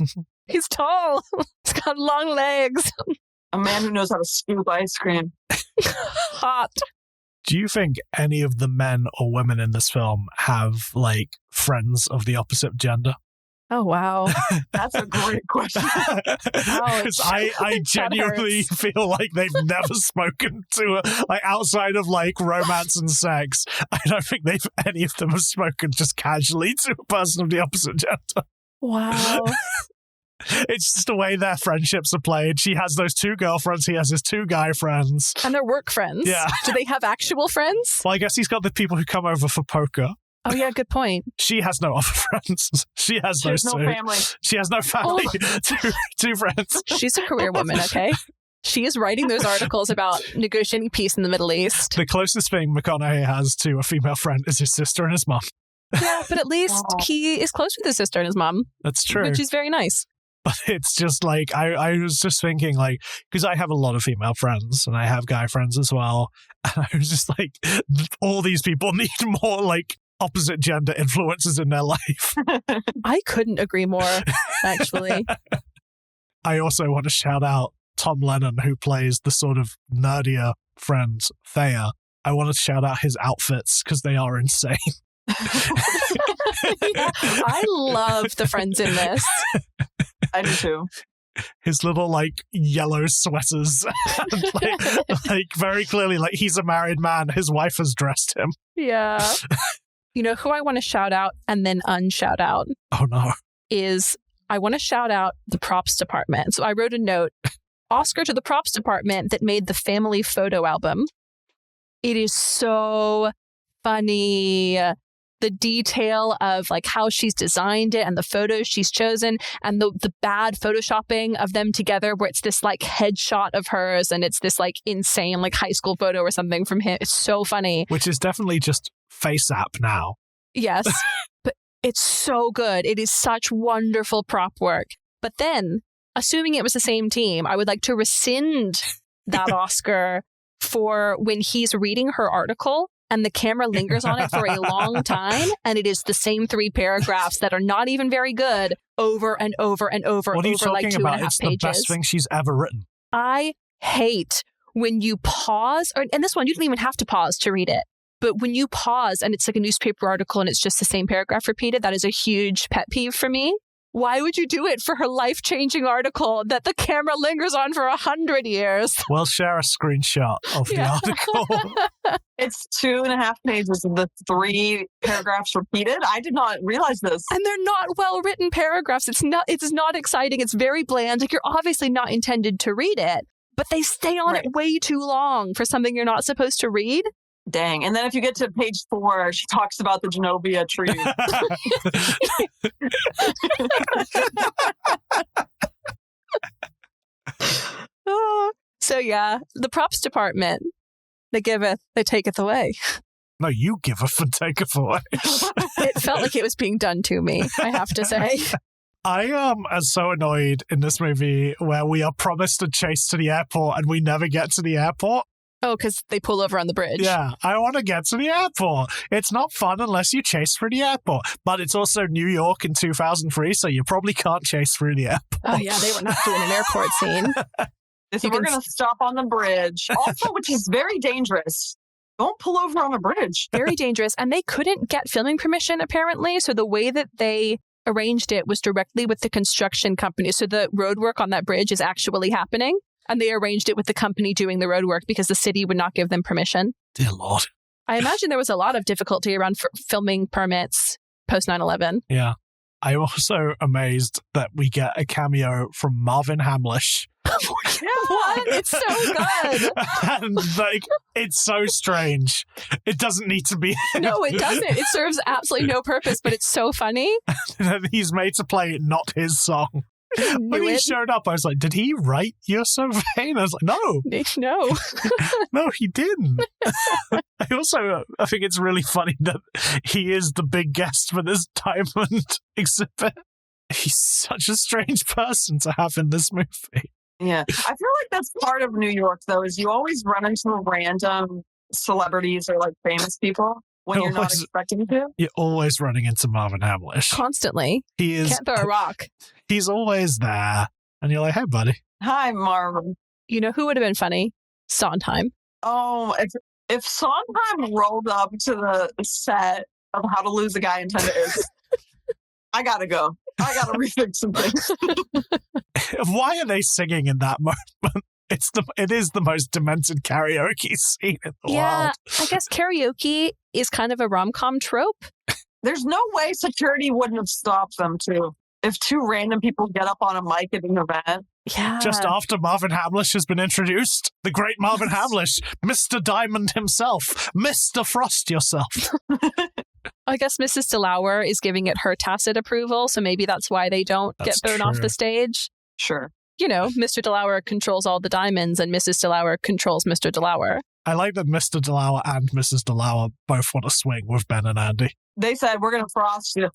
He's tall. He's got long legs. A man who knows how to scoop ice cream. Hot. Do you think any of the men or women in this film have, like, friends of the opposite gender? Oh, wow. That's a great question. Because I genuinely feel like they've never spoken to like, outside of, like, romance and sex. I don't think any of them have spoken just casually to a person of the opposite gender. Wow. It's just the way their friendships are played. She has those two girlfriends. He has his two guy friends. And they're work friends. Yeah. Do they have actual friends? Well, I guess he's got the people who come over for poker. Oh, yeah, good point. She has no other friends. She has those two. No family. She has no family. Two friends. She's a career woman, okay? She is writing those articles about negotiating peace in the Middle East. The closest thing McConaughey has to a female friend is his sister and his mom. Yeah, but at least he is close with his sister and his mom. That's true. Which is very nice. But it's just like, I was just thinking, like, because I have a lot of female friends and I have guy friends as well. And I was just like, all these people need more, like, opposite gender influences in their life. I couldn't agree more, actually. I also want to shout out Tom Lennon, who plays the sort of nerdier friend, Thea. I want to shout out his outfits because they are insane. Yeah, I love the friends in this. I do too. His little like yellow sweaters, like very clearly, like he's a married man. His wife has dressed him. Yeah. You know who I want to shout out and then unshout out Oh no! is I want to shout out the props department. So I wrote a note, Oscar to the props department that made the family photo album. It is so funny. The detail of like how she's designed it and the photos she's chosen and the bad photoshopping of them together where it's this like headshot of hers and it's this like insane like high school photo or something from him. It's so funny. Which is definitely just face app now. Yes, but it's so good. It is such wonderful prop work. But then, assuming it was the same team, I would like to rescind that Oscar for when he's reading her article and the camera lingers on it for a long time, and it is the same 3 paragraphs that are not even very good over and over and over What are you over talking like 2.5 about? It's pages. the best thing she's ever written. I hate when you pause, and this one, you don't even have to pause to read it. But when you pause and it's like a newspaper article and it's just the same paragraph repeated, that is a huge pet peeve for me. Why would you do it for her life-changing article that the camera lingers on for 100 years? We'll share a screenshot of the article. It's 2.5 pages of the 3 paragraphs repeated. I did not realize this. And they're not well-written paragraphs. It's not exciting. It's very bland. Like, you're obviously not intended to read it, but they stay on it way too long for something you're not supposed to read. Dang. And then if you get to page 4, she talks about the Genovia tree. So yeah, the props department, they giveth, they taketh away. No, you giveth and taketh away. It felt like it was being done to me, I have to say. I am so annoyed in this movie where we are promised a chase to the airport and we never get to the airport. Oh, because they pull over on the bridge. Yeah, I want to get to the airport. It's not fun unless you chase through the airport. But it's also New York in 2003, so you probably can't chase through the airport. Oh, yeah, they were not doing an airport scene. So we're going to stop on the bridge. Also, which is very dangerous. Don't pull over on the bridge. Very dangerous. And they couldn't get filming permission, apparently. So the way that they arranged it was directly with the construction company. So the road work on that bridge is actually happening. And they arranged it with the company doing the road work because the city would not give them permission. Dear Lord. I imagine there was a lot of difficulty around filming permits post 9/11. Yeah. I'm also amazed that we get a cameo from Marvin Hamlish. What? It's so good. And like, it's so strange. It doesn't need to be. No, it doesn't. It serves absolutely no purpose, but it's so funny. He's made to play not his song. When he showed up, I was like, did he write You're So Vain? I was like, no. No. No, he didn't. I think it's really funny that he is the big guest for this diamond exhibit. He's such a strange person to have in this movie. Yeah. I feel like that's part of New York, though, is you always run into random celebrities or like famous people when you're not expecting to. You're always running into Marvin Hamlish. Constantly. He is. Can't throw a rock. He's always there. And you're like, hey, buddy. Hi, Marvin. You know who would have been funny? Sondheim. Oh, if Sondheim rolled up to the set of How to Lose a Guy in 10 Days, I gotta go. I gotta rethink some things. Why are they singing in that moment? It is the most demented karaoke scene in the world. I guess karaoke is kind of a rom-com trope. There's no way security wouldn't have stopped them, too. If 2 random people get up on a mic at an event. Yeah. Just after Marvin Hamlish has been introduced, the great Marvin Hamlish, Mr. Diamond himself, Mr. Frost yourself. I guess Mrs. DeLauer is giving it her tacit approval, so maybe that's why they don't get thrown off the stage. Sure. You know, Mr. DeLauer controls all the diamonds and Mrs. DeLauer controls Mr. DeLauer. I like that Mr. DeLauer and Mrs. DeLauer both want to swing with Ben and Andy. They said, we're going to frost you.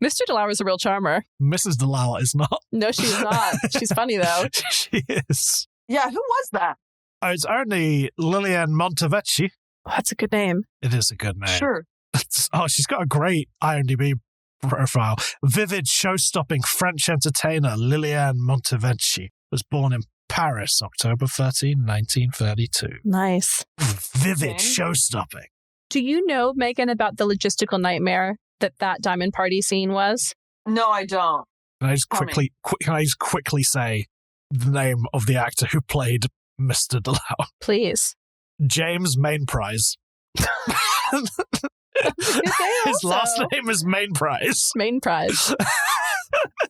Mr. DeLauer is a real charmer. Mrs. DeLauer is not. No, she's not. She's funny, though. She is. Yeah, who was that? It's only Lillian Montevecchi. Oh, that's a good name. It is a good name. Sure. She's got a great IMDb profile. Vivid, show-stopping French entertainer Lillian Montevecchi was born in Paris, October 13, 1932. Nice. Vivid, Okay. show-stopping. Do you know, Megan, about the logistical nightmare that diamond party scene was? No, I don't. Can I just quickly say the name of the actor who played Mr. DeLau? Please. James Mainprize. His last name is Mainprize. Main prize.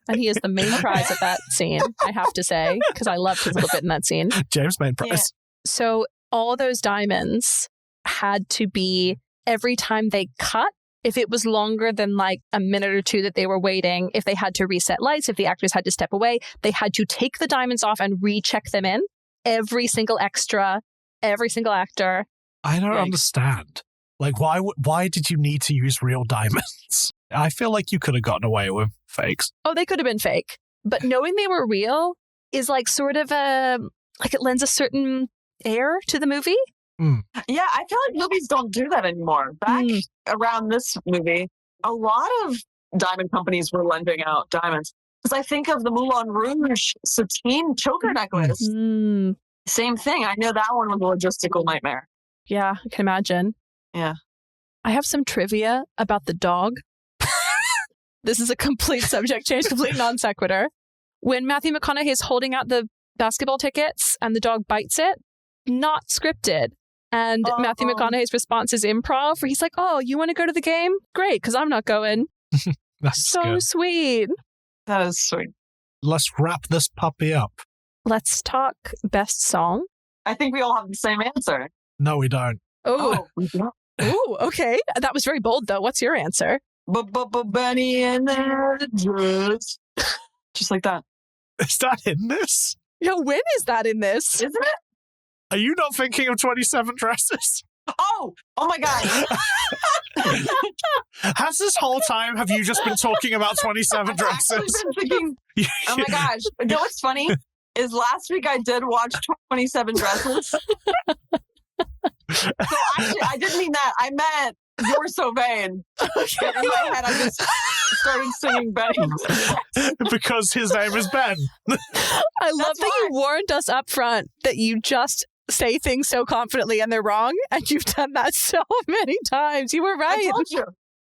And he is the main prize of that scene, I have to say, because I loved his little bit in that scene. James Mainprize. Yeah. So all those diamonds had to be, every time they cut, if it was longer than like a minute or two that they were waiting, if they had to reset lights, if the actors had to step away, they had to take the diamonds off and recheck them in. Every single extra, every single actor. I don't Yikes. understand. Like, why did you need to use real diamonds? I feel like you could have gotten away with fakes. Oh, they could have been fake. But knowing they were real is like sort of like it lends a certain air to the movie. Yeah, I feel like movies don't do that anymore. Back around this movie, a lot of diamond companies were lending out diamonds. Because I think of the Moulin Rouge Satine choker necklace. Same thing. I know that one was a logistical nightmare. Yeah, I can imagine. Yeah. I have some trivia about the dog. This is a complete subject change, complete non sequitur. When Matthew McConaughey is holding out the basketball tickets and the dog bites it, not scripted. And Matthew McConaughey's response is improv, where he's like, "Oh, you want to go to the game? Great, because I'm not going." That's So good. sweet. That is sweet. Let's wrap this puppy up. Let's talk best song. I think we all have the same answer. No, we don't. Oh, Oh, ooh, okay. That was very bold, though. What's your answer? Benny and the Judge. Just like that. Is that in this? Yo, when is that in this? Isn't it? Are you not thinking of 27 Dresses? Oh my God. Has this whole time have you just been talking about 27 I've actually Dresses? been thinking, oh my gosh. You know what's funny? Is last week I did watch 27 Dresses. So actually, I didn't mean that. I meant You're So Vain. In my head, I just started singing Benny. Because his name is Ben. I love that you warned us up front that you just say things so confidently and they're wrong. And you've done that so many times. You were I right. told you.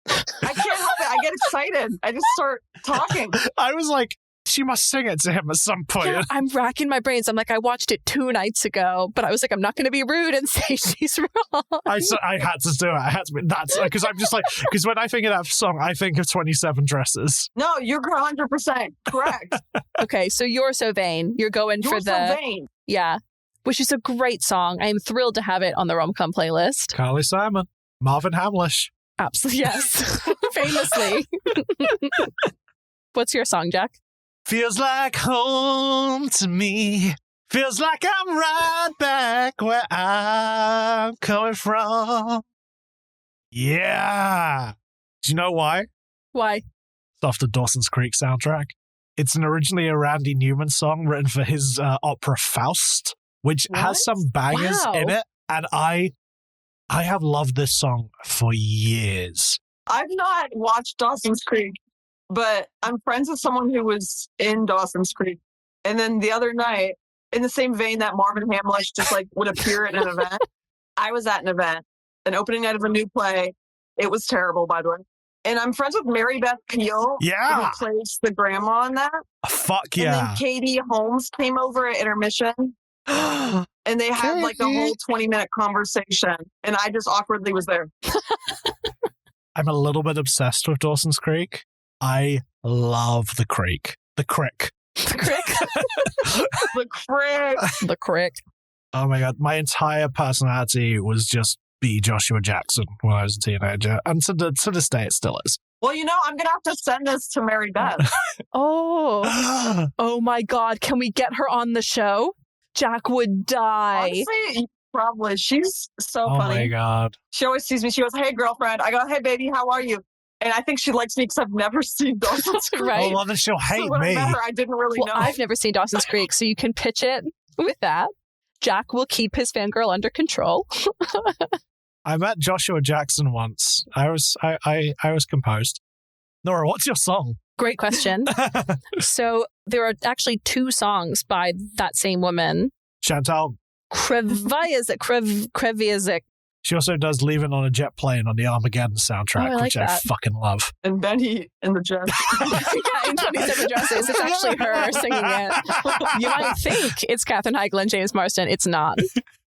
I can't help it. I get excited. I just start talking. I was like, she must sing it to him at some point. Yeah, I'm racking my brains. I'm like, I watched it 2 nights ago, but I was like, I'm not going to be rude and say she's wrong. I had to do it. I had to be. That's because I'm just like, because when I think of that song, I think of 27 Dresses. No, you're 100% correct. Okay, so You're So Vain. You're going You're for the... So Vain. Yeah, which is a great song. I am thrilled to have it on the Romcom playlist. Carly Simon, Marvin Hamlish. Absolutely, yes. Famously. What's your song, Jack? Feels like home to me. Feels like I'm right back where I'm coming from. Yeah. Do you know why? Why? It's off the Dawson's Creek soundtrack. It's originally a Randy Newman song written for his opera Faust, which has some bangers Wow. in it. And I have loved this song for years. I've not watched Dawson's Creek, but I'm friends with someone who was in Dawson's Creek. And then the other night, in the same vein that Marvin Hamlish just like would appear at an event, I was at an event, an opening night of a new play. It was terrible, by the way. And I'm friends with Mary Beth Peel, Yeah. who plays the grandma on that. Fuck And yeah. then Katie Holmes came over at intermission, and they had like a whole 20-minute conversation. And I just awkwardly was there. I'm a little bit obsessed with Dawson's Creek. I love the creek. The crick. The Crick. The crick. The Crick. Oh my God. My entire personality was just be Joshua Jackson when I was a teenager. And to this day, it still is. Well, you know, I'm going to have to send this to Mary Beth. Oh. Oh my God. Can we get her on the show? Jack would die. Honestly, probably. She's so Oh funny. my God. She always sees me. She goes, "Hey, girlfriend." I go, "Hey, baby, how are you?" And I think she likes me because I've never seen Dawson's Creek. Right. Oh, well, then she'll hate So when me. I met her, I didn't really Well, know. I've never seen Dawson's Creek, so you can pitch it with that. Jack will keep his fangirl under control. I met Joshua Jackson once. I was composed. Nora, what's your song? Great question. So there are actually 2 songs by that same woman. Chantal. Kreviazek. She also does Leaving on a Jet Plane on the Armageddon soundtrack, which I fucking love. And Benny in the dress. Yeah, in 27 Dresses. It's actually her singing it. You might think it's Katherine Heigl and James Marsden. It's not.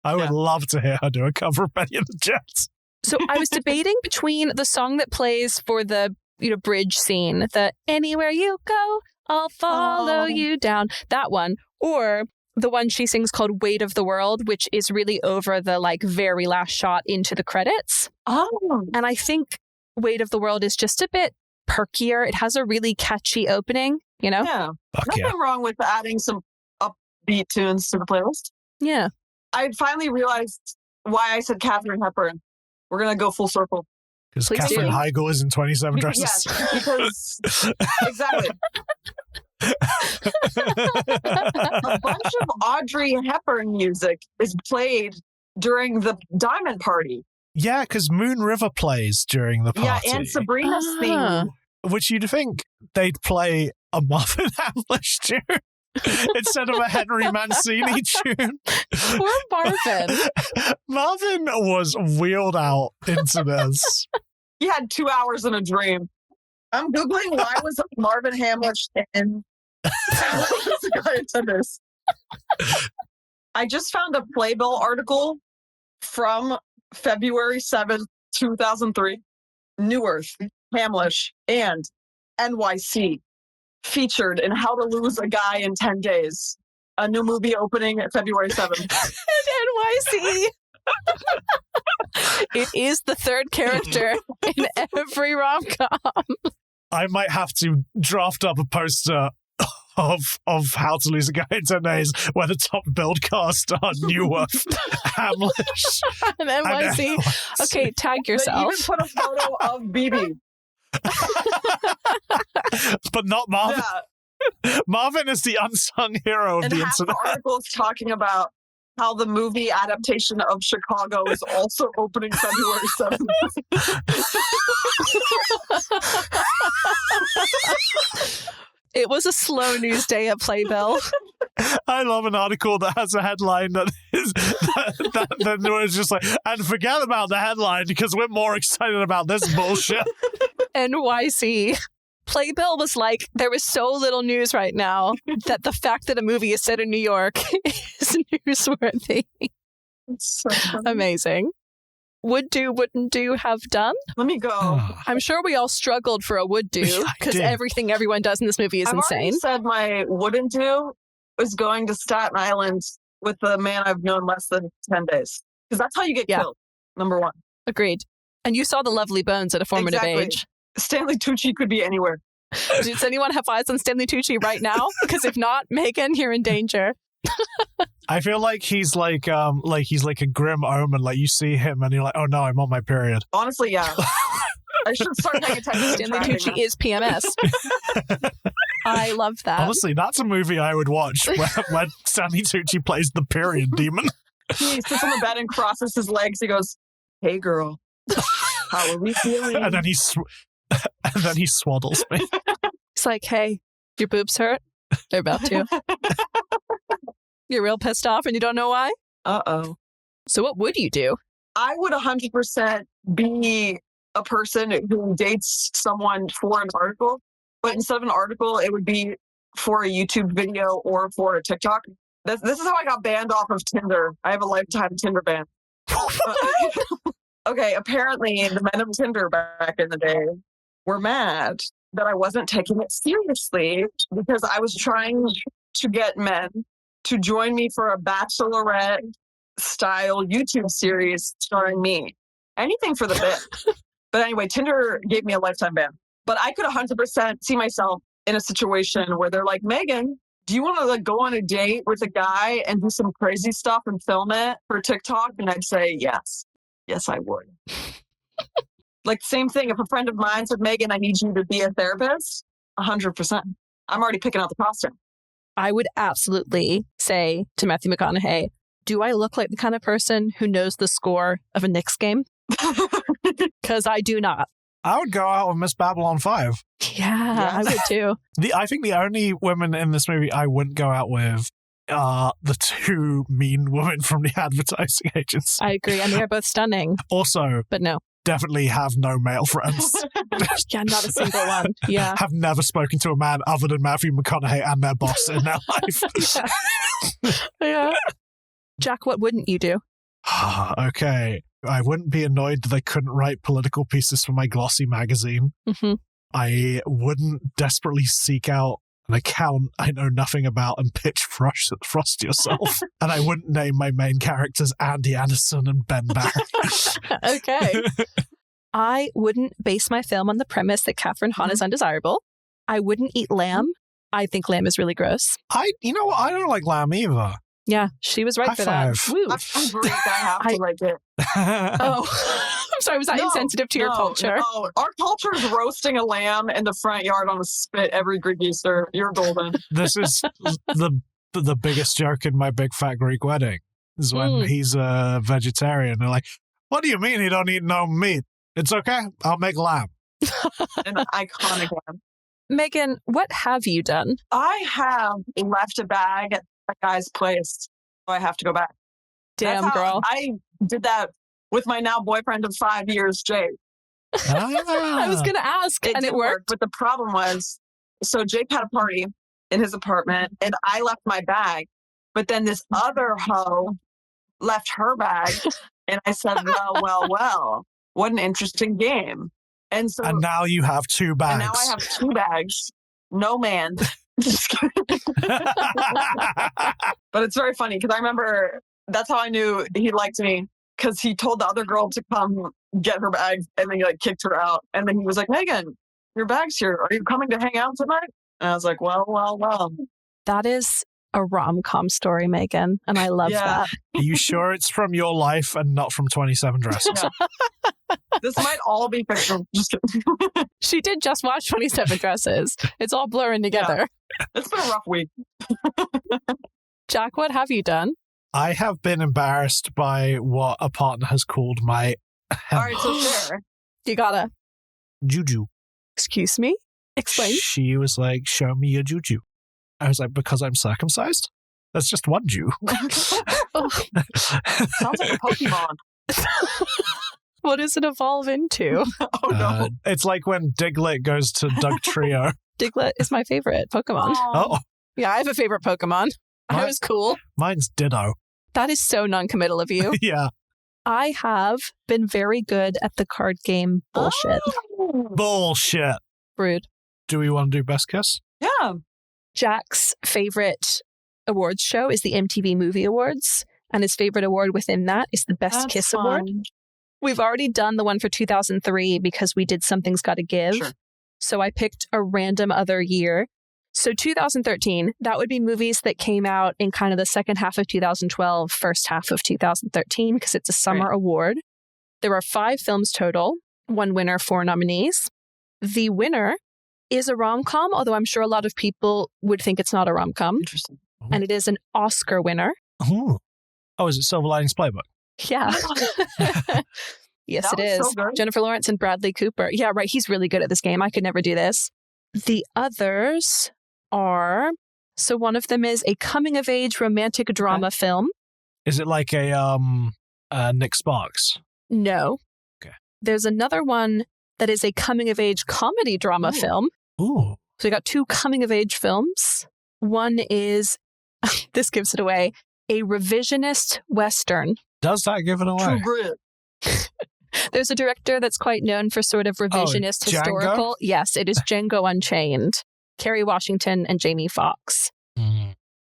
I would love to hear her do a cover of Benny and the Jets. So I was debating between the song that plays for the bridge scene, the Anywhere You Go, I'll Follow You Down, that one, or the one she sings called Weight of the World, which is really over the very last shot into the credits. Oh. And I think Weight of the World is just a bit perkier. It has a really catchy opening, Yeah. Nothing wrong with adding some upbeat tunes to the playlist. Yeah. I finally realized why I said Katharine Hepburn. We're going to go full circle. Because Katherine Heigl is in 27 Dresses. Yes, because exactly. A bunch of Audrey Hepburn music is played during the Diamond Party. Yeah, because Moon River plays during the party. Yeah, and Sabrina's theme. Which you'd think they'd play a Marvin Hamlish tune instead of a Henry Mancini tune. Poor Marvin. Marvin was wheeled out into this. He had 2 hours in a dream. I'm Googling why was Marvin Hamlish in this. I just found a Playbill article from February 7th, 2003. New Earth, Hamlish, and NYC featured in How to Lose a Guy in 10 Days. A new movie opening at February 7th. NYC. It is the third character in every rom-com. I might have to draft up a poster of How to Lose a Guy in 10 Days where the top build cast are Neworth, Hamlish, and NYC. Okay, tag yourself. They even put a photo of BB. But not Marvin. Yeah. Marvin is the unsung hero of and the half internet. the articles talking about how the movie adaptation of Chicago is also opening February 7th. It was a slow news day at Playbill. I love an article that has a headline that is that was just like, and forget about the headline because we're more excited about this bullshit. NYC. Playbill was like, there is so little news right now that the fact that a movie is set in New York is newsworthy. So amazing. Would do, wouldn't do, have done? Let me go. I'm sure we all struggled for a would do because everything everyone does in this movie is insane. Already said my wouldn't do was going to Staten Island with the man I've known less than 10 days. Because that's how you get killed, number one. Agreed. And you saw the lovely bones at a formative age. Stanley Tucci could be anywhere. Does anyone have eyes on Stanley Tucci right now? Because if not, Megan, you're in danger. I feel like he's like he's like a grim omen. Like you see him and you're like, oh no, I'm on my period. Honestly, yeah. I should start paying attention. Stanley Tucci is PMS. I love that. Honestly, that's a movie I would watch when Stanley Tucci plays the period demon. He sits on the bed and crosses his legs. He goes, "Hey, girl, how are we feeling?" And then he swaddles me. It's like, hey, your boobs hurt? They're about to. You're real pissed off and you don't know why? Uh-oh. So what would you do? I would 100% be a person who dates someone for an article, but instead of an article, it would be for a YouTube video or for a TikTok. This is how I got banned off of Tinder. I have a lifetime Tinder ban. Okay, apparently the men of Tinder back in the day were mad that I wasn't taking it seriously because I was trying to get men to join me for a Bachelorette-style YouTube series starring me. Anything for the bit. But anyway, Tinder gave me a lifetime ban. But I could 100% see myself in a situation where they're like, Megan, do you want to go on a date with a guy and do some crazy stuff and film it for TikTok? And I'd say, yes. Yes, I would. Like, same thing. If a friend of mine said, Megan, I need you to be a therapist, 100%. I'm already picking out the costume. I would absolutely say to Matthew McConaughey, do I look like the kind of person who knows the score of a Knicks game? Because I do not. I would go out with Miss Babylon 5. Yeah, I would too. I think the only women in this movie I wouldn't go out with are the two mean women from the advertising agency. I agree. And they're both stunning. Also, but no. Definitely have no male friends. Yeah, not a single one. Yeah. Have never spoken to a man other than Matthew McConaughey and their boss in their life. Yeah. Jack, what wouldn't you do? Okay. I wouldn't be annoyed that I couldn't write political pieces for my glossy magazine. Mm-hmm. I wouldn't desperately seek out an account I know nothing about and pitch Frost Yourself. And I wouldn't name my main characters Andy Anderson and Ben Barry. Okay. I wouldn't base my film on the premise that Catherine Hahn is undesirable. I wouldn't eat lamb. I think lamb is really gross. You know what? I don't like lamb either. Yeah, she was right High for five. that. Woo. I'm Greek. I have to like it. Oh, I'm sorry. Was that insensitive to your culture? No, our culture is roasting a lamb in the front yard on a spit every Greek Easter. You're golden. This is the biggest joke in my big fat Greek wedding is when he's a vegetarian. They're like, "What do you mean he don't eat no meat? It's okay. I'll make lamb." An iconic lamb. Megan, what have you done? I have left a bag at a guy's place, so I have to go back. Damn, girl. I did that with my now boyfriend of 5 years, Jake. Ah. I was going to ask, and it worked. But the problem was, so Jake had a party in his apartment, and I left my bag, but then this other hoe left her bag, and I said, well, what an interesting game. And now you have two bags. And now I have two bags. No man. Just kidding. But it's very funny because I remember that's how I knew he liked me, because he told the other girl to come get her bag, and then he like kicked her out. And then he was like, "Megan, your bag's here. Are you coming to hang out tonight?" And I was like, well. That is a rom-com story, Megan, and I love that. Are you sure it's from your life and not from 27 Dresses? Yeah. This might all be fictional. Just kidding. She did just watch 27 Dresses. It's all blurring together. Yeah. It's been a rough week. Jack, what have you done? I have been embarrassed by what a partner has called my... All right, so share. You gotta. Juju. Excuse me? Explain. She was like, "Show me your juju." I was like, "Because I'm circumcised? That's just one Jew." Sounds like a Pokemon. What does it evolve into? Oh, no. It's like when Diglett goes to Doug Trio. Diglett is my favorite Pokemon. Oh. Yeah, I have a favorite Pokemon. I was cool. Mine's Ditto. That is so non-committal of you. Yeah. I have been very good at the card game bullshit. Oh. Bullshit. Rude. Do we want to do Best Kiss? Yeah. Jack's favorite awards show is the MTV Movie Awards, and his favorite award within that is the Best Kiss Award. We've already done the one for 2003 because we did Something's Gotta Give. Sure. So I picked a random other year. So 2013, that would be movies that came out in kind of the second half of 2012, first half of 2013, because it's a summer award. There are 5 films total, 1 winner, 4 nominees. The winner is a rom-com, although I'm sure a lot of people would think it's not a rom-com. Interesting. And it is an Oscar winner. Oh, is it Silver Linings Playbook? Yeah. Yes, it is. So Jennifer Lawrence and Bradley Cooper. Yeah, right. He's really good at this game. I could never do this. The others are, so one of them is a coming-of-age romantic drama film. Is it like a Nick Sparks? No. Okay. There's another one that is a coming-of-age comedy drama film. Ooh. So we got 2 coming-of-age films. One is, this gives it away, a revisionist Western. Does that give it away? True Grit. There's a director that's quite known for sort of revisionist historical. Django? Yes, it is Django Unchained. Kerry Washington and Jamie Foxx.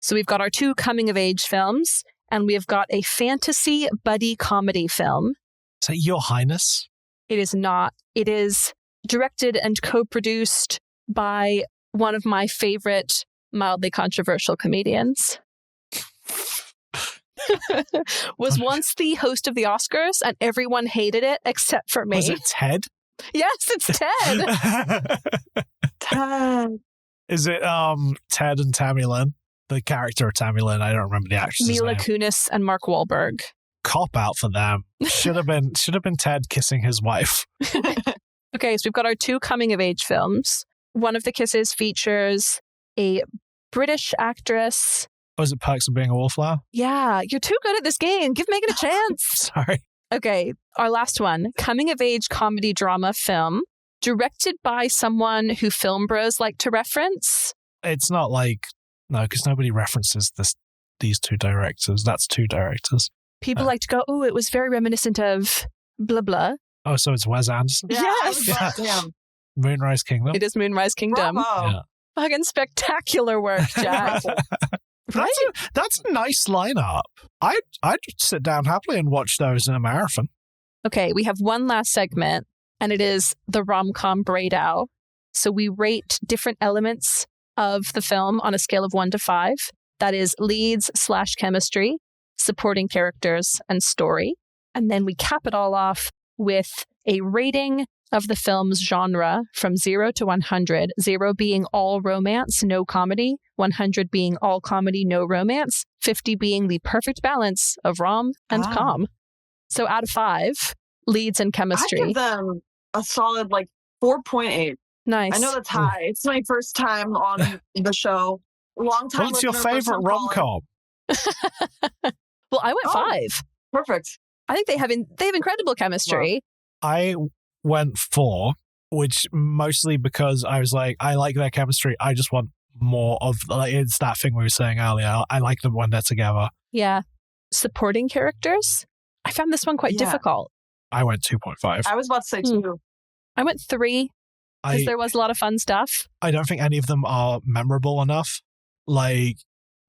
So we've got our 2 coming-of-age films, and we have got a fantasy buddy comedy film. Is that Your Highness? It is not. It is directed and co-produced by one of my favorite mildly controversial comedians. Was once the host of the Oscars, and everyone hated it except for me. Was it Ted? Yes, it's Ted. Ted. Is it Ted and Tammy Lynn? The character of Tammy Lynn, I don't remember the actress' Mila name. Kunis and Mark Wahlberg. Cop out for them. Should have been Ted kissing his wife. Okay, so we've got our 2 coming-of-age films. One of the kisses features a British actress. Was it Perks of Being a Wallflower? Yeah, you're too good at this game. Give Megan a chance. Sorry. Okay, our last one. Coming-of-age comedy drama film directed by someone who film bros like to reference. It's not like, no, because nobody references these 2 directors. That's 2 directors. People like to go, oh, it was very reminiscent of blah, blah. Oh, so it's Wes Anderson? Yes. Yeah. Moonrise Kingdom. It is Moonrise Kingdom. Bravo. Yeah. Fucking spectacular work, Jack. That's a nice lineup. I'd sit down happily and watch those in a marathon. Okay, we have one last segment, and it is the Romcom braid out. So we rate different elements of the film on a scale of 1 to 5. That is leads/chemistry, supporting characters, and story. And then we cap it all off with a rating of the film's genre from 0 to 100, 0 being all romance, no comedy, 100 being all comedy, no romance, 50 being the perfect balance of rom and com. So out of 5, leads and chemistry. I give them a solid 4.8. Nice. I know that's high. It's my first time on the show. Long time. What's your listener, first favorite time caller. rom-com? Well, I went 5. Perfect. I think they have incredible chemistry. I went 4, which mostly because I was like, I like their chemistry. I just want more of, it's that thing we were saying earlier. I like them when they're together. Yeah. Supporting characters? I found this one quite difficult. I went 2.5. I was about to say 2. I went 3 because there was a lot of fun stuff. I don't think any of them are memorable enough. Like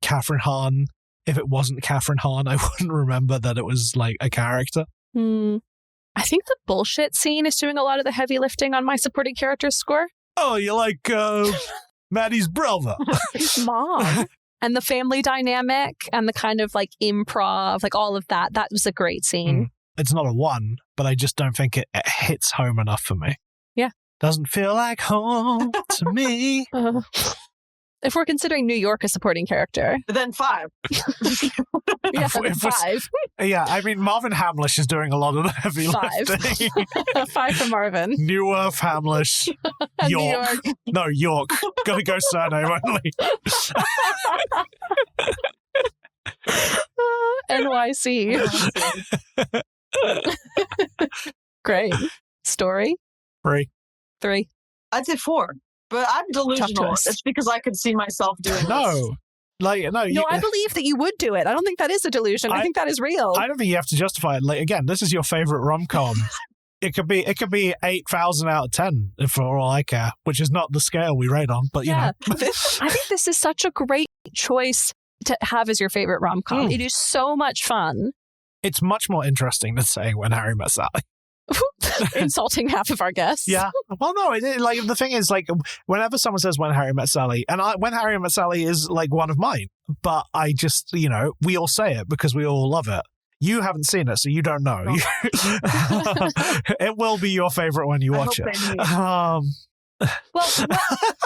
Catherine Hahn, if it wasn't Catherine Hahn, I wouldn't remember that it was a character. I think the bullshit scene is doing a lot of the heavy lifting on my supporting characters score. Oh, you like Maddie's brother. His mom. And the family dynamic and the kind of improv, all of that. That was a great scene. It's not a 1, but I just don't think it hits home enough for me. Yeah. Doesn't feel like home to me. If we're considering New York a supporting character. Then 5. Yeah, 5. Yeah, I mean, Marvin Hamlish is doing a lot of the heavy 5. lifting. 5 for Marvin. New Earth, Hamlish, York. New York. No, York. Gotta go surname only. NYC. Great. Story? 3. I'd say 4. But I'm delusional. It's because I could see myself doing this. No, I believe that you would do it. I don't think that is a delusion. I think that is real. I don't think you have to justify it. Again, this is your favorite rom-com. It could be 8,000 out of 10 for all I care, which is not the scale we rate on. But you know, I think this is such a great choice to have as your favorite rom-com. It is so much fun. It's much more interesting than saying When Harry Met Sally. Insulting half of our guests. Yeah. Well, no, the thing is, whenever someone says When Harry Met Sally, and When Harry Met Sally is one of mine, but I just, we all say it because we all love it. You haven't seen it, so you don't know. It will be your favorite when you watch it. Well,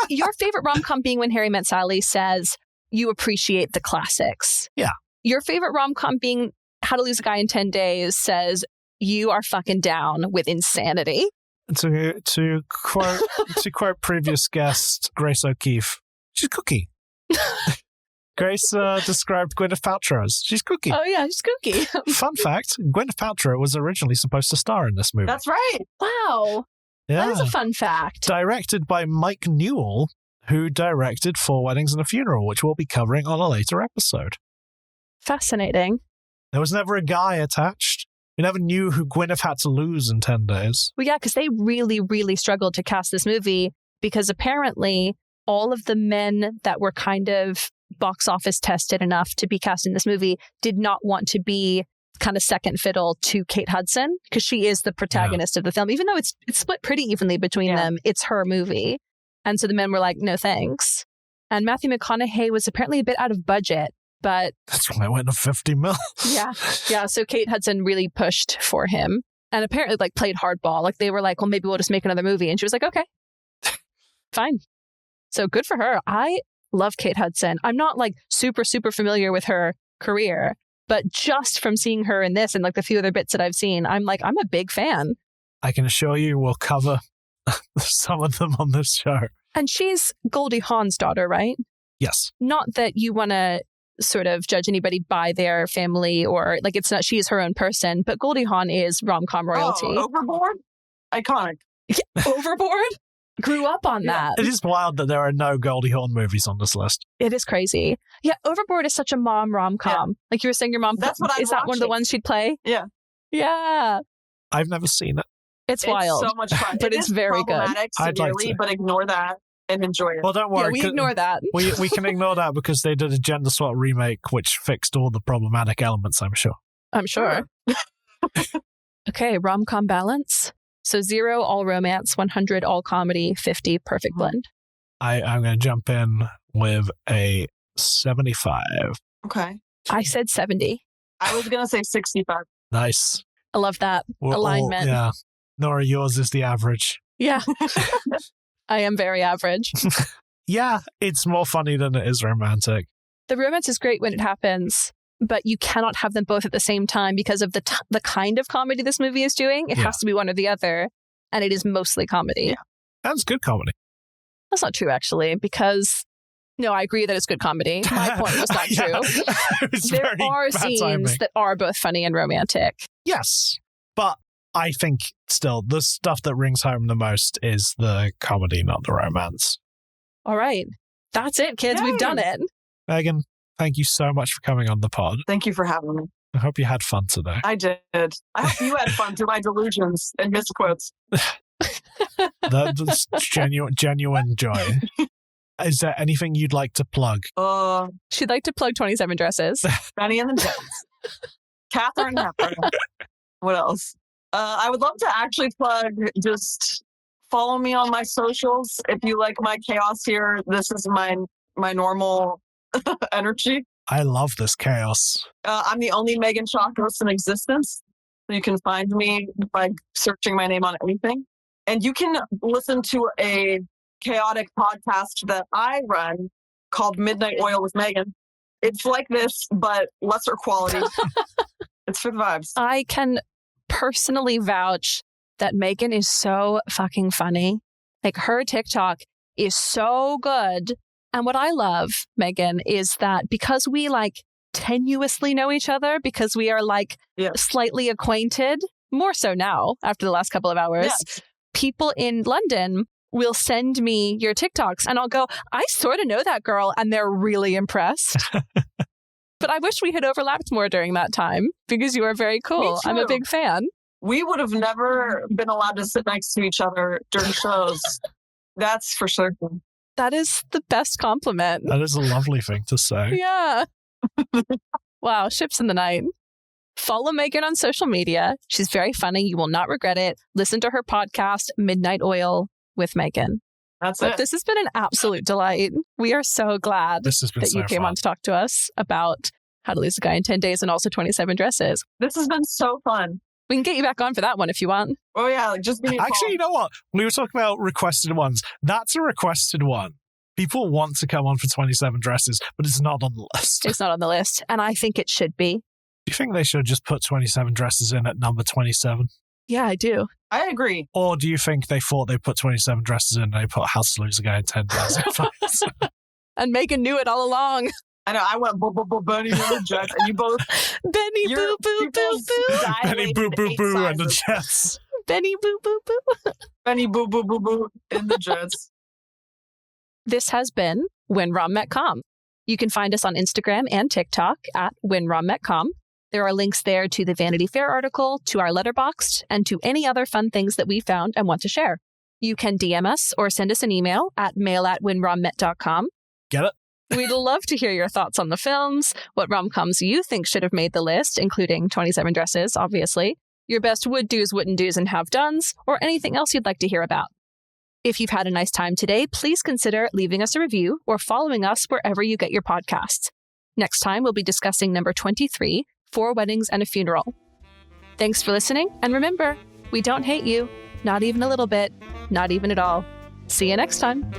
your favorite rom-com being When Harry Met Sally says you appreciate the classics. Yeah. Your favorite rom-com being How to Lose a Guy in 10 Days says you are fucking down with insanity. To quote previous guest Grace O'Keefe, she's cookie. Grace described Gwyneth Paltrow as she's cookie. Oh yeah, she's cookie. Fun fact: Gwyneth Paltrow was originally supposed to star in this movie. That's right. Wow. Yeah. That is a fun fact. Directed by Mike Newell, who directed 4 Weddings and a Funeral, which we'll be covering on a later episode. Fascinating. There was never a guy attached. We never knew who Gwyneth had to lose in 10 days. Well, yeah, because they really, really struggled to cast this movie because apparently all of the men that were kind of box office tested enough to be cast in this movie did not want to be kind of second fiddle to Kate Hudson because she is the protagonist of the film. Even though it's split pretty evenly between them, it's her movie. And so the men were like, no thanks. And Matthew McConaughey was apparently a bit out of budget. But that's when I went to 50 mil. Yeah. So Kate Hudson really pushed for him and apparently played hardball. They were like, well, maybe we'll just make another movie. And she was like, okay, fine. So good for her. I love Kate Hudson. I'm not super, super familiar with her career, but just from seeing her in this and the few other bits that I've seen, I'm a big fan. I can assure you we'll cover some of them on this show. And she's Goldie Hawn's daughter, right? Yes. Not that you want to sort of judge anybody by their family or like it's not, she is her own person, but Goldie Hawn is rom-com royalty. Oh, Overboard? Iconic. Yeah, Overboard? Grew up on that. It is wild that there are no Goldie Hawn movies on this list. It is crazy. Yeah, Overboard is such a mom rom-com. Yeah. Like you were saying, your mom. That's what is that one of the ones she'd play? Yeah. Yeah. I've never seen it. It's wild. So much fun. But it's very good. I'd like to. But ignore that and enjoy it. Well, don't worry. Yeah, we ignore that. We can ignore that because they did a gender swap remake which fixed all the problematic elements, I'm sure. I'm sure. Okay, rom-com balance. So 0, all romance, 100, all comedy, 50, perfect blend. I'm going to jump in with a 75. Okay. I said 70. I was going to say 65. Nice. I love that. Alignment. Yeah. Nora, yours is the average. Yeah. I am very average. Yeah, it's more funny than it is romantic. The romance is great when it happens, but you cannot have them both at the same time because of the kind of comedy this movie is doing. It has to be one or the other, and it is mostly comedy. Yeah. That's good comedy. That's not true, actually, because... No, I agree that it's good comedy. My point was not true. There are scenes that are both funny and romantic. Yes, but I think still the stuff that rings home the most is the comedy, not the romance. All right. That's it, kids. Yay. We've done it. Megan, thank you so much for coming on the pod. Thank you for having me. I hope you had fun today. I did. I hope you had fun through my delusions and misquotes. That's genuine joy. Is there anything you'd like to plug? She'd like to plug 27 Dresses. Benny and the Jets. Catherine Hepburn. What else? I would love to actually plug, just follow me on my socials. If you like my chaos here, this is my normal energy. I love this chaos. I'm the only Megan Chakos in existence. You can find me by searching my name on anything. And you can listen to a chaotic podcast that I run called Midnight Oil with Megan. It's like this, but lesser quality. It's for the vibes. I can personally vouch that Megan is so fucking funny. Like her TikTok is so good. And what I love, Megan, is that because we like tenuously know each other, because we are like slightly acquainted, more so now after the last couple of hours, people in London will send me your TikToks and I'll go, I sort of know that girl, and they're really impressed. But I wish we had overlapped more during that time because you are very cool. I'm a big fan. We would have never been allowed to sit next to each other during shows. That's for certain. That is the best compliment. That is a lovely thing to say. Yeah. Wow, ships in the night. Follow Megan on social media. She's very funny. You will not regret it. Listen to her podcast, Midnight Oil with Megan. That's it. This has been an absolute delight. We are so glad that you came on to talk to us about How to Lose a Guy in 10 Days and also 27 Dresses. This has been so fun. We can get you back on for that one if you want. Oh, yeah. Like just actually, you know what? We were talking about requested ones. That's a requested one. People want to come on for 27 Dresses, but it's not on the list. It's not on the list, and I think it should be. Do you think they should just put 27 Dresses in at number 27? Yeah, I do. I agree. Or do you think they thought they put 27 Dresses in and they put How to Lose a Guy in 10 Days? And Megan knew it all along. I know. I went Benny and the Jets, and you both Benny boo boo boo boo. Benny boo boo boo and the Jets. Benny boo boo boo. Benny boo boo boo boo in the Jets. This has been When Rom Met Com. You can find us on Instagram and TikTok at When Rom Met Com. There are links there to the Vanity Fair article, to our Letterboxd, and to any other fun things that we found and want to share. You can DM us or send us an email at mail@whenrommet.com. Get it? We'd love to hear your thoughts on the films, what rom-coms you think should have made the list, including 27 Dresses, obviously, your best would-dos, wouldn't-dos, and have-dones, or anything else you'd like to hear about. If you've had a nice time today, please consider leaving us a review or following us wherever you get your podcasts. Next time, we'll be discussing number 23, 4 Weddings and a Funeral. Thanks for listening, and remember, we don't hate you. Not even a little bit. Not even at all. See you next time.